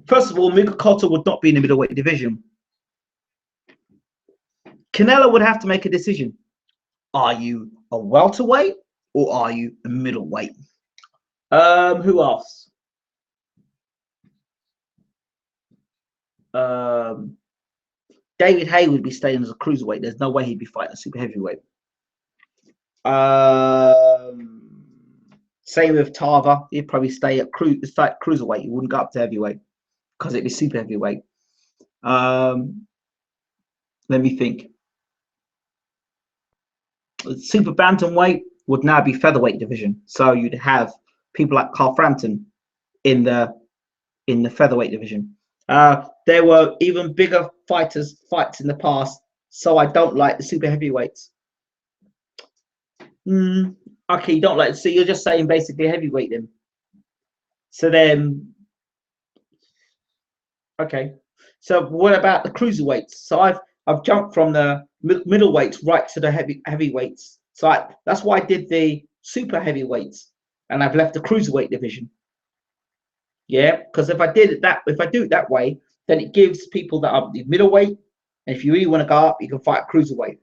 First of all, Miguel Cotto would not be in the middleweight division. Canelo would have to make a decision. Are you a welterweight or are you a middleweight? Who else? David Haye would be staying as a cruiserweight. There's no way he'd be fighting a super heavyweight. Same with Tarver. He'd probably stay at cruiserweight. He wouldn't go up to heavyweight because it'd be super heavyweight. Let me think. Super bantamweight would now be featherweight division. So you'd have people like Carl Frampton in the featherweight division. There were even bigger fights in the past, so I don't like the super heavyweights. Okay, you don't like. So you're just saying basically heavyweight then. So then, okay. So what about the cruiserweights? So I've jumped from the middleweights right to the heavyweights. So that's why I did the super heavyweights, and I've left the cruiserweight division. Yeah, because if I do it that way, then it gives people that are the middleweight, and if you really want to go up, you can fight a cruiserweight.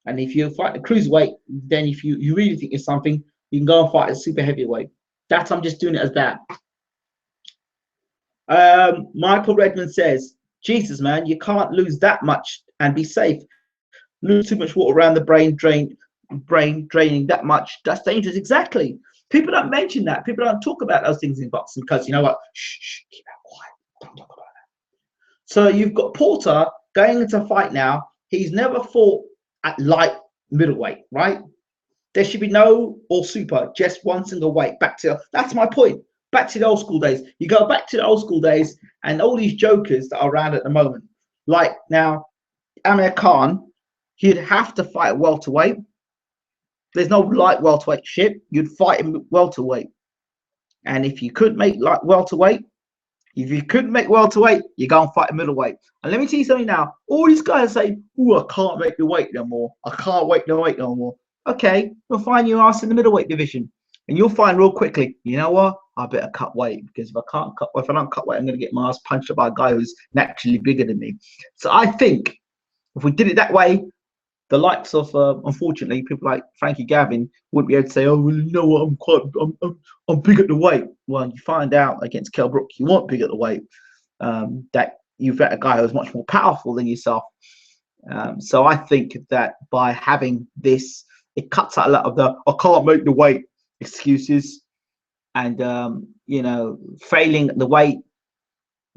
And if you fight the cruiserweight, then if you really think it's something, you can go and fight a super heavyweight. I'm just doing it as that. Michael Redmond says, Jesus, man, you can't lose that much and be safe. Lose too much water around the brain draining that much. That's dangerous. Exactly. People don't mention that. People don't talk about those things in boxing because you know what? Shh, keep that quiet. Don't talk about that. So you've got Porter going into a fight now. He's never fought at light middleweight, right? There should be no or super, just one single weight. That's my point. Back to the old school days. You go back to the old school days and all these jokers that are around at the moment. Like now, Amir Khan, he'd have to fight welterweight. There's no light welterweight shit. You'd fight him welterweight. And if you couldn't make like welterweight, if you couldn't make welterweight, you go and fight a middleweight. And let me tell you something now. All these guys say, "Oh, I can't make the weight no more. I can't weight the weight no more." Okay, you'll find your ass in the middleweight division, and you'll find real quickly. You know what? I better cut weight, because if I don't cut weight, I'm going to get my ass punched by a guy who's naturally bigger than me. So I think if we did it that way, the likes of unfortunately people like Frankie Gavin wouldn't be able to say, "Oh, well, you know what? I'm big at the weight." Well, you find out against Kell Brook, you weren't big at the weight. That you've got a guy who's much more powerful than yourself. So I think that by having this, it cuts out a lot of the "I can't make the weight" excuses, and you know, failing at the weight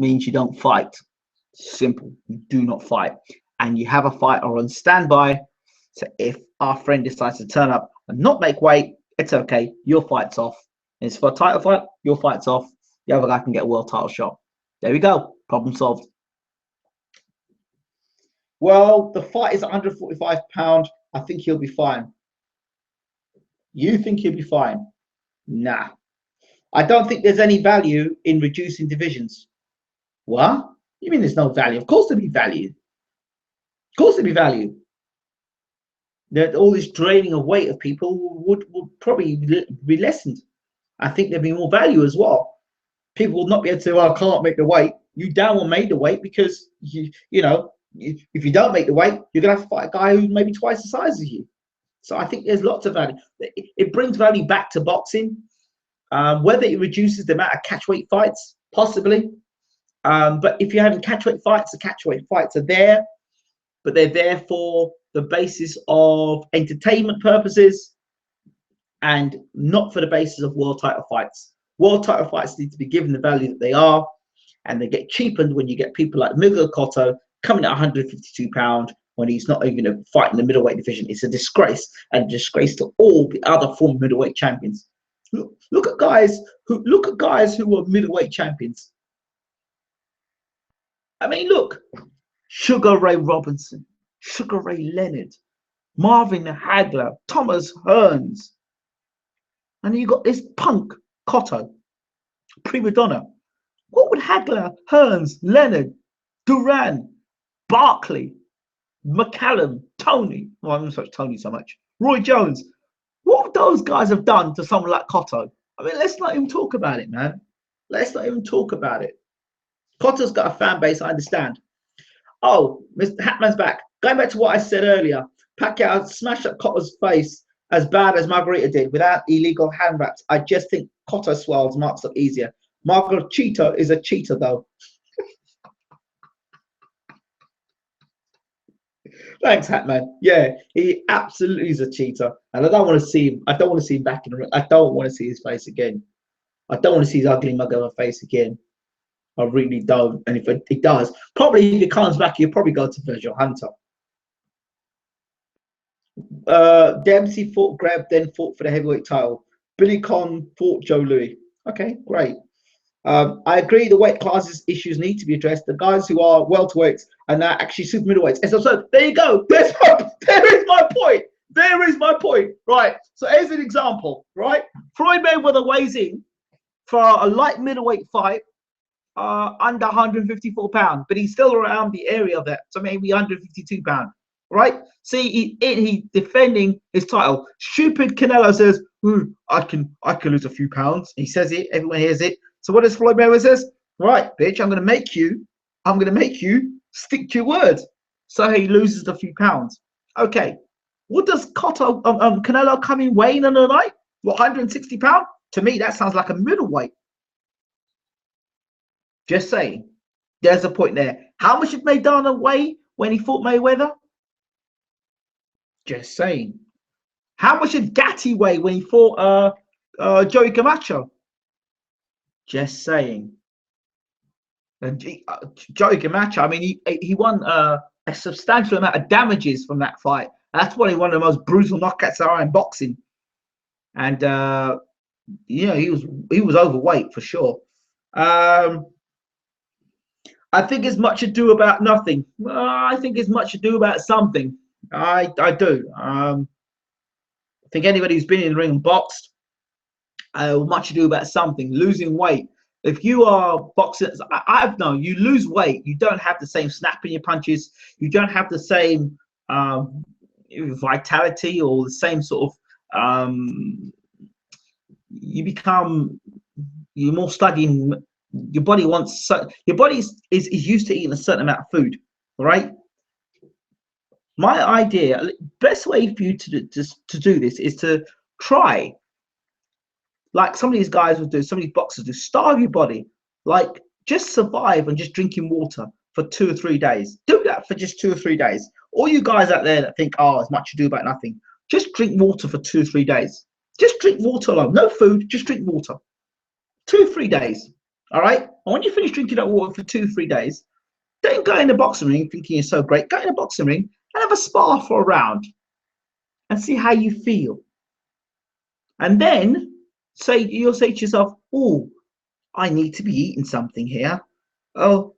means you don't fight. Simple. You do not fight. And you have a fighter on standby. So if our friend decides to turn up and not make weight, it's okay. Your fight's off. It's for a title fight, your fight's off. The other guy can get a world title shot. There we go. Problem solved. Well, the fight is 145 pounds. I think he'll be fine. You think he'll be fine? Nah. I don't think there's any value in reducing divisions. What? You mean there's no value? Of course there'll be value. Of course there'd be value. That all this draining of weight of people would probably be lessened. I think there'd be more value as well. People will not be able to say, "Well, I can't make the weight." You damn well made the weight, because you know, if you don't make the weight, you're gonna have to fight a guy who's maybe twice the size as you. So I think there's lots of value. It brings value back to boxing. Whether it reduces the amount of catchweight fights, possibly. But if you're having catchweight fights, the catchweight fights are there. But they're there for the basis of entertainment purposes and not for the basis of world title fights. World title fights need to be given the value that they are, and they get cheapened when you get people like Miguel Cotto coming at 152 pounds when he's not even a fight in the middleweight division. It's a disgrace, and a disgrace to all the other former middleweight champions. Look at guys who were middleweight champions. I mean, look. Sugar Ray Robinson, Sugar Ray Leonard, Marvin Hagler, Thomas Hearns. And you got this punk, Cotto, prima donna. What would Hagler, Hearns, Leonard, Duran, Barkley, McCallum, Tony, well, I don't touch Tony so much, Roy Jones, what would those guys have done to someone like Cotto? I mean, let's not even talk about it, man. Let's not even talk about it. Cotto's got a fan base, I understand. Oh, Mr. Hatman's back. Going back to what I said earlier, Pacquiao smashed up Cotto's face as bad as Margarita did without illegal hand wraps. I just think Cotto swells marks up easier. Margarita is a cheater, though. Thanks, Hatman. Yeah, he absolutely is a cheater, and I don't want to see him. I don't want to see him back in the ring. I don't want to see his face again. I don't want to see his ugly mug of a face again. I really don't. And if it does, probably if it comes back, he'll probably go to Virgil Hunter. Dempsey fought Greb, then fought for the heavyweight title. Billy Conn fought Joe Louis. Okay, great. I agree the weight classes issues need to be addressed. The guys who are welterweights are now actually super middleweights. And so there you go. There is my point. There is my point. Right. So as an example, right? Floyd Mayweather weighs in for a light middleweight fight. Under 154 pounds, but he's still around the area of that, so maybe 152 pounds, right? See, he's defending his title. Stupid Canelo says, I can lose a few pounds. He says it, everyone hears it. So what does Floyd Mayweather says? Right, bitch, I'm gonna make you stick to your word. So he loses a few pounds. Okay, what does Canelo come in weighing on the night? What, 160 pounds? To me, that sounds like a middleweight. Just saying. There's a point there. How much did Maidana weigh when he fought Mayweather? Just saying. How much did Gatti weigh when he fought Joey Camacho? Just saying. Joey Camacho, I mean, he won a substantial amount of damages from that fight. That's probably one of the most brutal knockouts there are in boxing. And yeah, he was overweight for sure. I think it's much ado about nothing. I think it's much ado about something. I do. I think anybody who's been in the ring and boxed, much ado about something, losing weight. If you are boxing, I've known you lose weight, you don't have the same snap in your punches, you don't have the same vitality or the same sort of you're more studying. Your body wants, your body is used to eating a certain amount of food, right? My idea, best way for you to do this is to try, like some of these guys will do, some of these boxers do, starve your body, like just survive on just drinking water for 2 or 3 days. Do that for just 2 or 3 days. All you guys out there that think, oh, it's much ado about nothing, just drink water for 2 or 3 days. Just drink water alone, no food, just drink water. 2 or 3 days, all right? And when you finish drinking that water for 2 or 3 days, don't go in the boxing ring thinking you're so great. Go in the boxing ring and have a spar for a round and see how you feel. And then you'll say to yourself, oh, I need to be eating something here. Oh,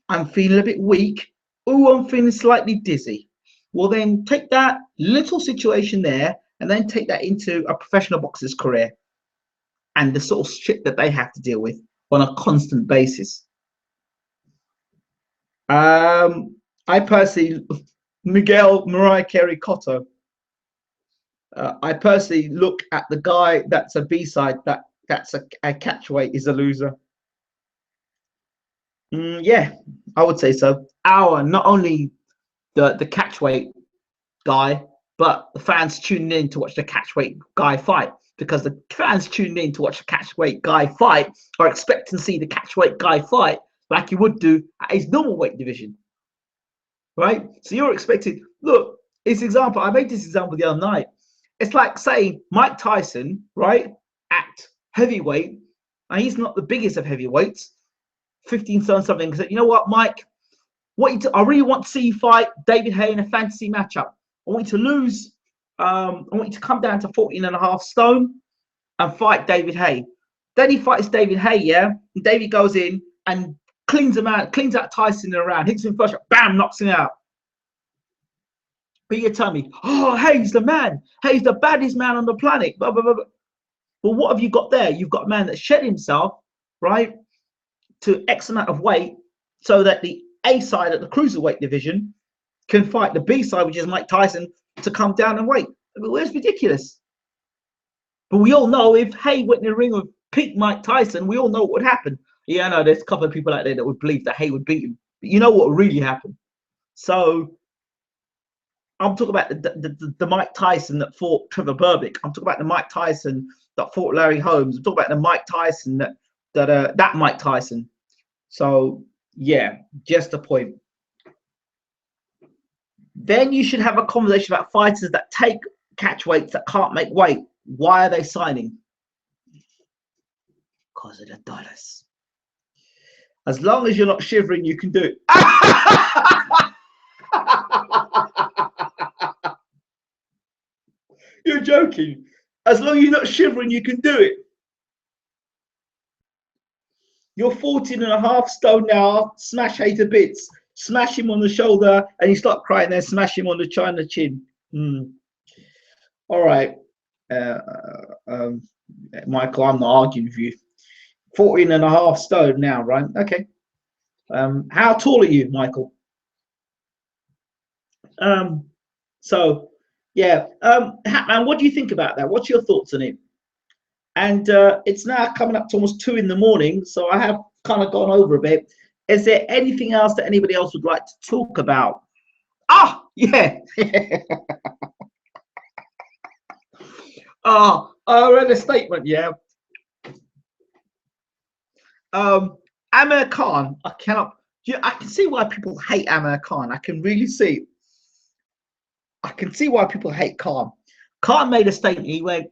I'm feeling a bit weak. Oh, I'm feeling slightly dizzy. Well, then take that little situation there and then take that into a professional boxer's career and the sort of shit that they have to deal with on a constant basis. I personally, Miguel Mariah Carey Cotto, I personally look at the guy that's a B-side, that's a catchweight, is a loser. Yeah, I would say so. Not only the catchweight guy, but the fans tuning in to watch the catchweight guy fight, because the fans tuning in to watch the catchweight guy fight are expecting to see the catchweight guy fight like you would do at his normal weight division, right? So you're expecting, look, it's example, I made this example the other night. It's like saying Mike Tyson, right, at heavyweight, and he's not the biggest of heavyweights, 15 stone something, said, you know what, Mike, I really want to see you fight David Haye in a fantasy matchup. I want you to lose. I want you to come down to 14.5 stone and fight David Haye. Then he fights David Haye, yeah? And David goes in and cleans out Tyson in a round, hits him first, bam, knocks him out. But you tell me, oh, Haye's the man. Haye's the baddest man on the planet. Blah, blah, blah, blah. Well, what have you got there? You've got a man that shed himself, right, to X amount of weight so that the A side of the cruiserweight division can fight the B side, which is Mike Tyson, to come down and weight. I mean, well, it's ridiculous. But we all know if Haye went in the ring with peak Mike Tyson, we all know what would happen. Yeah, I know there's a couple of people out there that would believe that Haye would beat him. But you know what really happened. So I'm talking about the Mike Tyson that fought Trevor Berbick. I'm talking about the Mike Tyson that fought Larry Holmes. I'm talking about the Mike Tyson that Mike Tyson. So yeah, just a point. Then you should have a conversation about fighters that take catch weights that can't make weight. Why are they signing? Because of the dollars. As long as you're not shivering, you can do it. You're joking. As long as you're not shivering, you can do it. You're 14.5 stone now. Smash Haye to bits. Smash him on the shoulder and you start crying, then smash him on the China chin. All right. Michael, I'm not arguing with you. 14.5 stone now, right? Okay. How tall are you, Michael? So yeah. And what do you think about that? What's your thoughts on it? And it's now coming up to almost 2 in the morning, so I have kind of gone over a bit. Is there anything else that anybody else would like to talk about? Ah, yeah. I read a statement, yeah. Amir Khan, I can see why people hate Amir Khan. I can really see. I can see why people hate Khan. Khan made a statement. He went,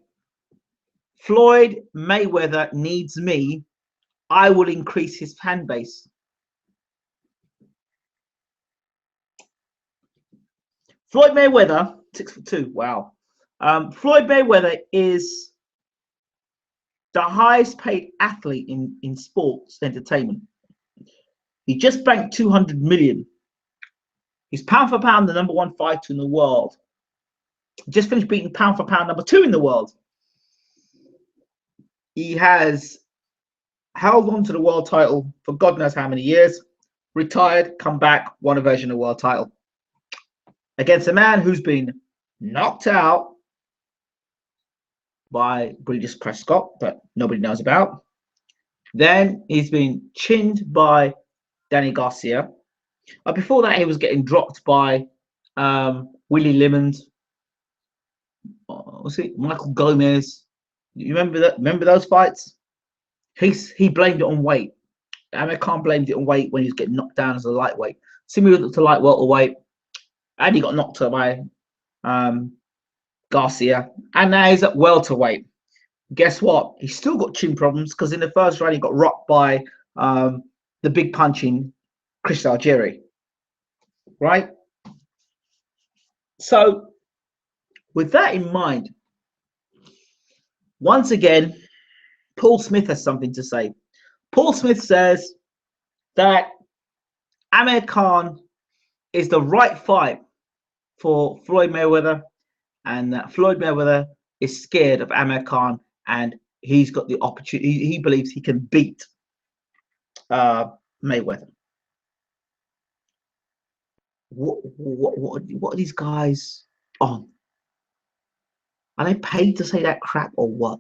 Floyd Mayweather needs me. I will increase his fan base. Floyd Mayweather, 6'2". Wow. Floyd Mayweather is the highest paid athlete in sports entertainment. He just banked 200 million. He's pound for pound the #1 fighter in the world. Just finished beating pound for pound #2 in the world. He has held on to the world title for God knows how many years, retired, come back, won a version of the world title against a man who's been knocked out by Breeders Prescott that nobody knows about. Then he's been chinned by Danny Garcia. Before that, he was getting dropped by Willie Lemons. Was it Michael Gomez? You remember that? Remember those fights? He blamed it on weight. Amir Khan blamed it on weight when he was getting knocked down as a lightweight. Simi went up to light welterweight, and he got knocked out by Garcia, and now he's at welterweight. Guess what? He's still got chin problems because in the first round he got rocked by the big punching Chris Algieri, right? So with that in mind, once again, Paul Smith has something to say. Paul Smith says that Amir Khan is the right fight for Floyd Mayweather, and that Floyd Mayweather is scared of Amir Khan, and he's got the opportunity. He believes he can beat Mayweather. What are these guys on? Are they paid to say that crap or what?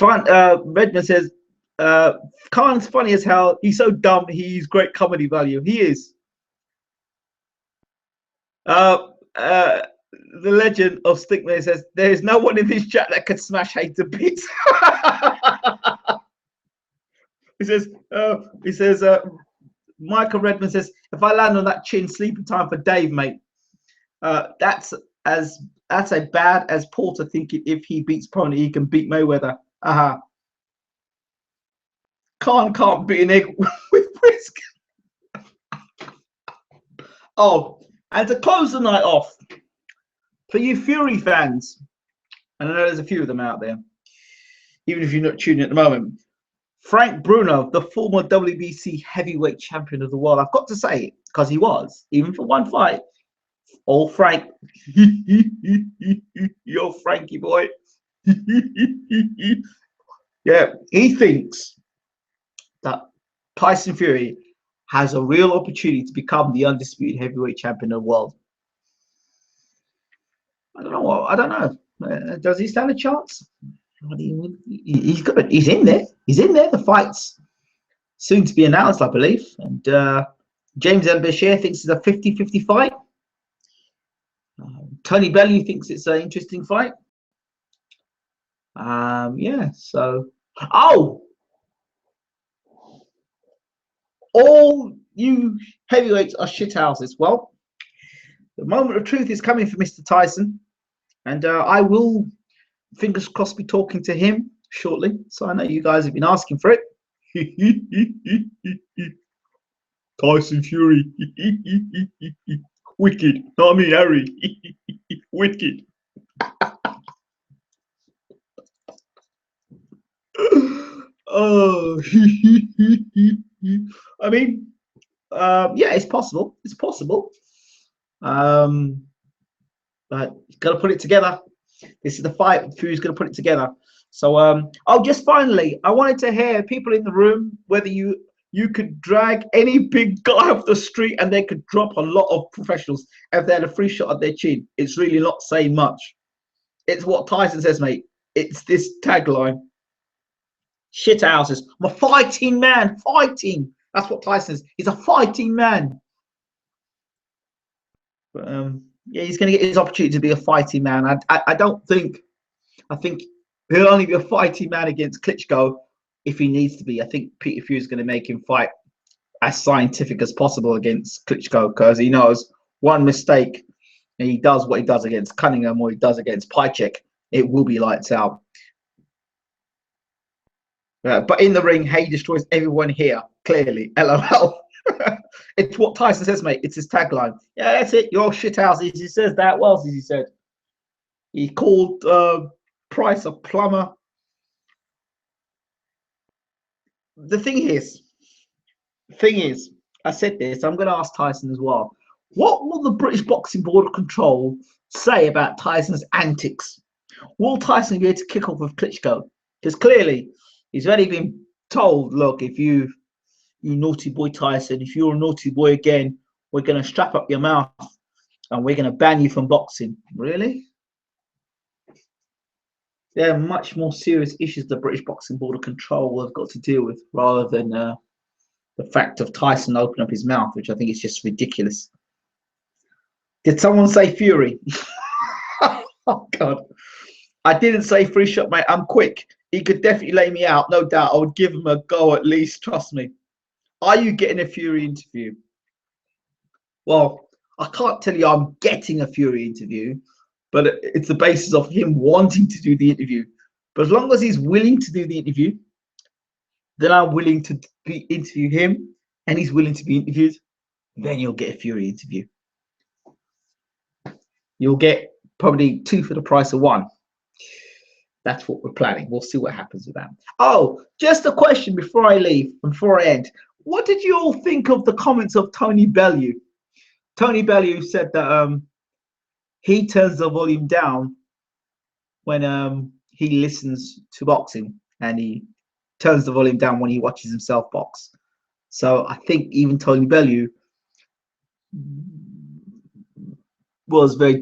Redmond says Khan's funny as hell. He's so dumb. He's great comedy value. He is. The legend of Stickman says there is no one in this chat that could smash hate to bits. he says Michael Redmond says if I land on that chin, sleeping time for Dave, mate. That's as bad as Porter thinking if he beats Pony, he can beat Mayweather. Khan can't beat an egg with whisk. Oh, and to close the night off, for you Fury fans, and I know there's a few of them out there, even if you're not tuning at the moment, Frank Bruno, the former WBC heavyweight champion of the world, I've got to say it because he was, even for one fight. Old Frank, yo Frankie boy. Yeah, he thinks that Tyson Fury has a real opportunity to become the undisputed heavyweight champion of the world. I don't know. I don't know. Does he stand a chance? He's in there. He's in there. The fight's soon to be announced, I believe. And James El Bashir thinks it's a 50-50 fight. Tony Bellew thinks it's an interesting fight. Yeah. So, all you heavyweights are shithouses. Well, the moment of truth is coming for Mr. Tyson, and I will, fingers crossed, be talking to him shortly. So I know you guys have been asking for it. Tyson Fury, wicked. Not me, Harry. Wicked. Oh, I mean, yeah, it's possible. It's possible. But he's got to put it together. This is the fight. Fury's going to put it together. So, oh, just finally, I wanted to hear people in the room whether you could drag any big guy off the street and they could drop a lot of professionals if they had a free shot at their chin. It's really not saying much. It's what Tyson says, mate. It's this tagline. Shit houses. I'm a fighting man. Fighting. That's what Tyson says. He's a fighting man. But, yeah, he's going to get his opportunity to be a fighting man. I don't think. I think he'll only be a fighting man against Klitschko if he needs to be. I think Peter Fury is going to make him fight as scientific as possible against Klitschko because he knows one mistake and he does what he does against Cunningham or he does against Pychek, it will be lights out. But in the ring, he destroys everyone here, clearly. LOL. It's what Tyson says, mate. It's his tagline. Yeah, that's it. You're shithouses. He says that. What else has he said? He called Price a plumber. The thing is, I said this. I'm going to ask Tyson as well. What will the British Boxing Board of Control say about Tyson's antics? Will Tyson be able to kick off with Klitschko? Because clearly he's already been told, look, if you naughty boy Tyson, if you're a naughty boy again, we're going to strap up your mouth and we're going to ban you from boxing. Really? There are much more serious issues the British Boxing Board of Control have got to deal with rather than the fact of Tyson opening up his mouth, which I think is just ridiculous. Did someone say Fury? Oh, God. I didn't say free shot, mate. I'm quick. He could definitely lay me out, no doubt. I would give him a go at least, trust me. Are you getting a Fury interview? Well, I can't tell you I'm getting a Fury interview, but it's the basis of him wanting to do the interview. But as long as he's willing to do the interview, then I'm willing to interview him, and he's willing to be interviewed. Then you'll get a Fury interview. You'll get probably 2 for the price of 1. That's what we're planning. We'll see what happens with that. Oh, just a question before I leave, before I end. What did you all think of the comments of Tony Bellew? Tony Bellew said that he turns the volume down when he listens to boxing, and he turns the volume down when he watches himself box. So I think even Tony Bellew was very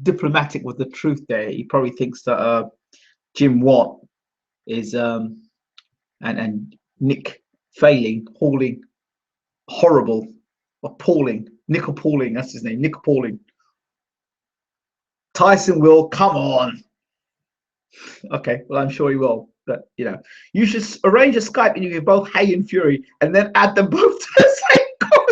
diplomatic with the truth there. He probably thinks that Jim Watt is and Nick Pauling, horrible, appalling. Nick Pauling, that's his name, Nick Pauling. Tyson will, come on. Okay, well, I'm sure he will. But, you know, you should arrange a Skype and you give both Hay and Fury and then add them both to the same call.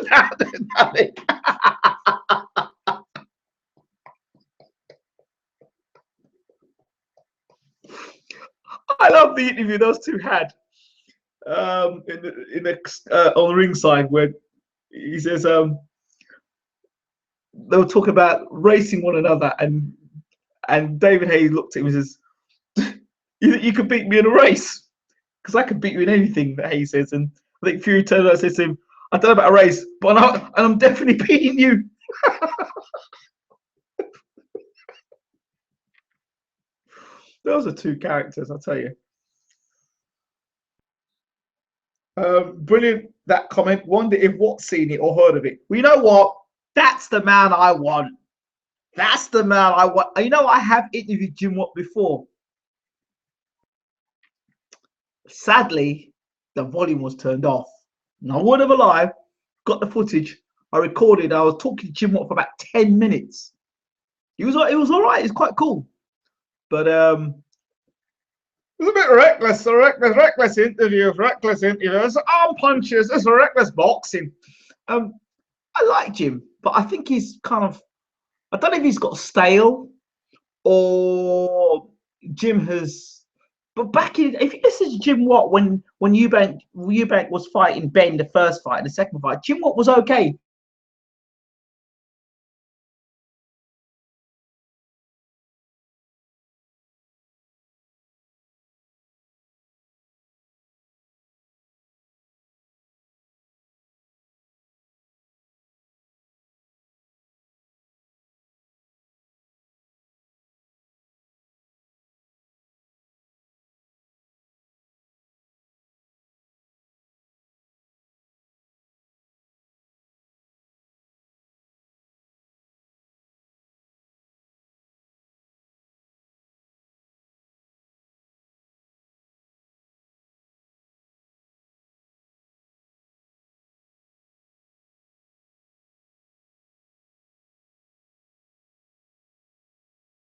I love the interview those two had on the ringside, where he says they were talking about racing one another, and David Hayes looked at him and says, you could beat me in a race, because I could beat you in anything, that Hayes says. And I think Fury turned around and says to him, I don't know about a race, but I'm definitely beating you. Those are two characters, I'll tell you. Brilliant, that comment. Wonder if Watt's seen it or heard of it. Well, you know what? That's the man I want. That's the man I want. You know, I have interviewed Jim Watt before. Sadly, the volume was turned off. No word of a lie. Got the footage. I recorded. I was talking to Jim Watt for about 10 minutes. It was all right. It's quite cool. But it was a bit reckless. Reckless interviews. It's arm punches. It's reckless boxing. I like Jim, but I think he's kind of, I don't know if he's got stale or Jim has. But back in, if you listen to Jim Watt when Eubank was fighting Ben the first fight and the second fight, Jim Watt was okay.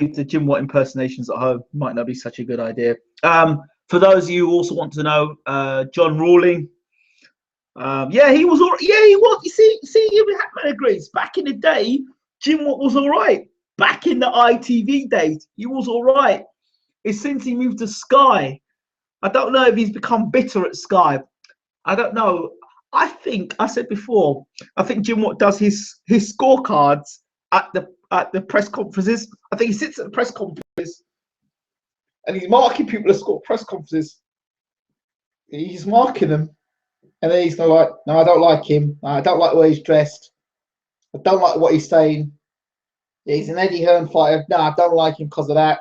The Jim Watt impersonations at home might not be such a good idea. For those of you who also want to know, John Rawling, yeah, he was all. Yeah, he was. You see, Hatman agrees. Back in the day, Jim Watt was all right. Back in the ITV days, he was all right. It's since he moved to Sky. I don't know if he's become bitter at Sky. I don't know. I think I said before. I think Jim Watt does his scorecards at the press conferences. I think he sits at the press conferences and he's marking people that score press conferences. He's marking them, and then he's like, "No, I don't like him. I don't like the way he's dressed. I don't like what he's saying. He's an Eddie Hearn fighter. No, I don't like him because of that.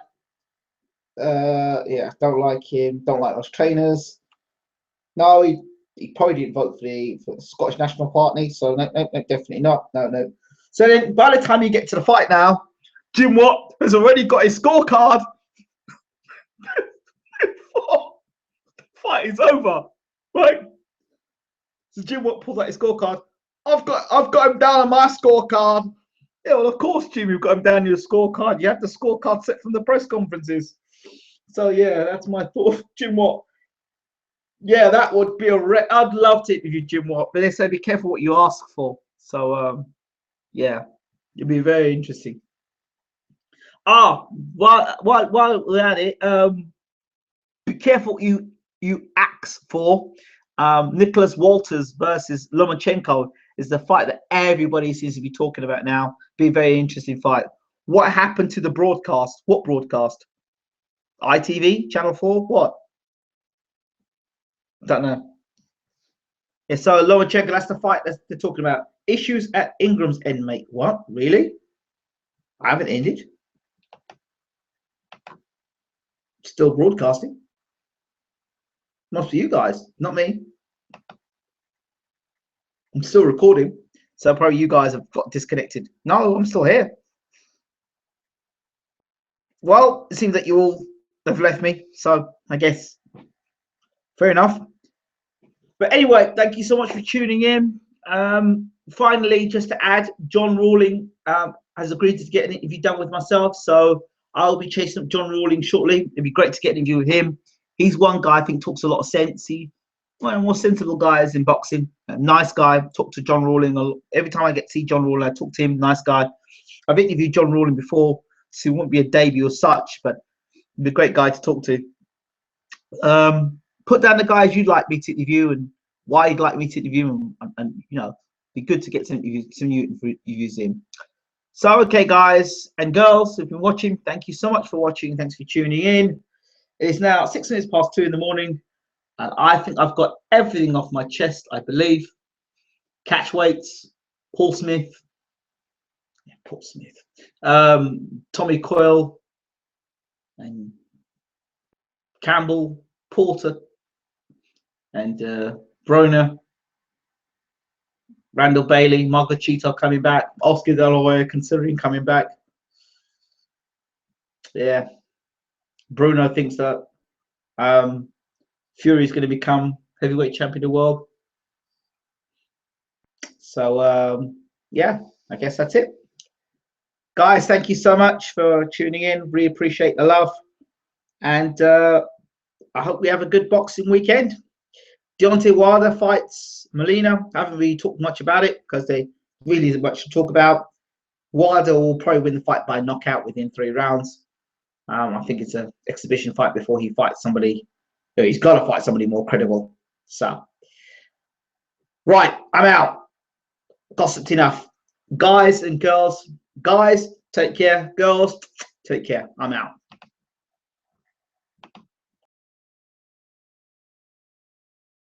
Yeah, don't like him. Don't like those trainers. No, he probably didn't vote for the Scottish National Party, so no, definitely not. No. So then, by the time you get to the fight now, Jim Watt has already got his scorecard. Fight is over, right? So Jim Watt pulls out his scorecard. I've got him down on my scorecard. Yeah, well, of course, Jim, you've got him down on your scorecard. You have the scorecard set from the press conferences. So yeah, that's my thought. Jim Watt. Yeah, that would be I'd love to interview Jim Watt, but they say be careful what you ask for. So yeah, it'd be very interesting. While we're at it, be careful what you ask for. Nicholas Walters versus Lomachenko is the fight that everybody seems to be talking about now. Be a very interesting fight. What happened to the broadcast? What broadcast? ITV, Channel 4, what? I don't know. Yeah, so Lomachenko, that's the fight that they're talking about. Issues at Ingram's end, mate. What? Really? I haven't ended. Still broadcasting. Not for you guys, not me. I'm still recording. So probably you guys have got disconnected. No, I'm still here. Well, it seems that you all have left me. So I guess fair enough. But anyway, thank you so much for tuning in. Finally, just to add, John Rawling has agreed to get an interview done with myself. So I'll be chasing up John Rawling shortly. It'd be great to get an interview with him. He's one guy I think talks a lot of sense. He's one of the more sensible guys in boxing. A nice guy. Talk to John Rawling. Every time I get to see John Rawling, I talk to him. Nice guy. I've interviewed John Rawling before, so it won't be a debut or such, but he'd be a great guy to talk to. Put down the guys you'd like me to interview and why you'd like me to interview them, and you know, be good to get some new interviews in. So, okay, guys and girls who've been watching, thank you so much for watching. Thanks for tuning in. It is now 6 minutes past 2 in the morning, and I think I've got everything off my chest, I believe. Catchweights, Paul Smith, Tommy Coyle, and Campbell, Porter, and Broner, Randall Bailey, Margachito coming back, Oscar De La Hoya considering coming back. Yeah, Bruno thinks that Fury is going to become heavyweight champion of the world. So yeah, I guess that's it. Guys, thank you so much for tuning in. Really appreciate the love. And I hope we have a good boxing weekend. Deontay Wilder fights Molina. I haven't really talked much about it because there really isn't much to talk about. Wilder will probably win the fight by knockout within 3 rounds. I think it's an exhibition fight before he fights somebody. He's got to fight somebody more credible. So, right, I'm out. Gossiped enough. Guys and girls, guys, take care. Girls, take care. I'm out.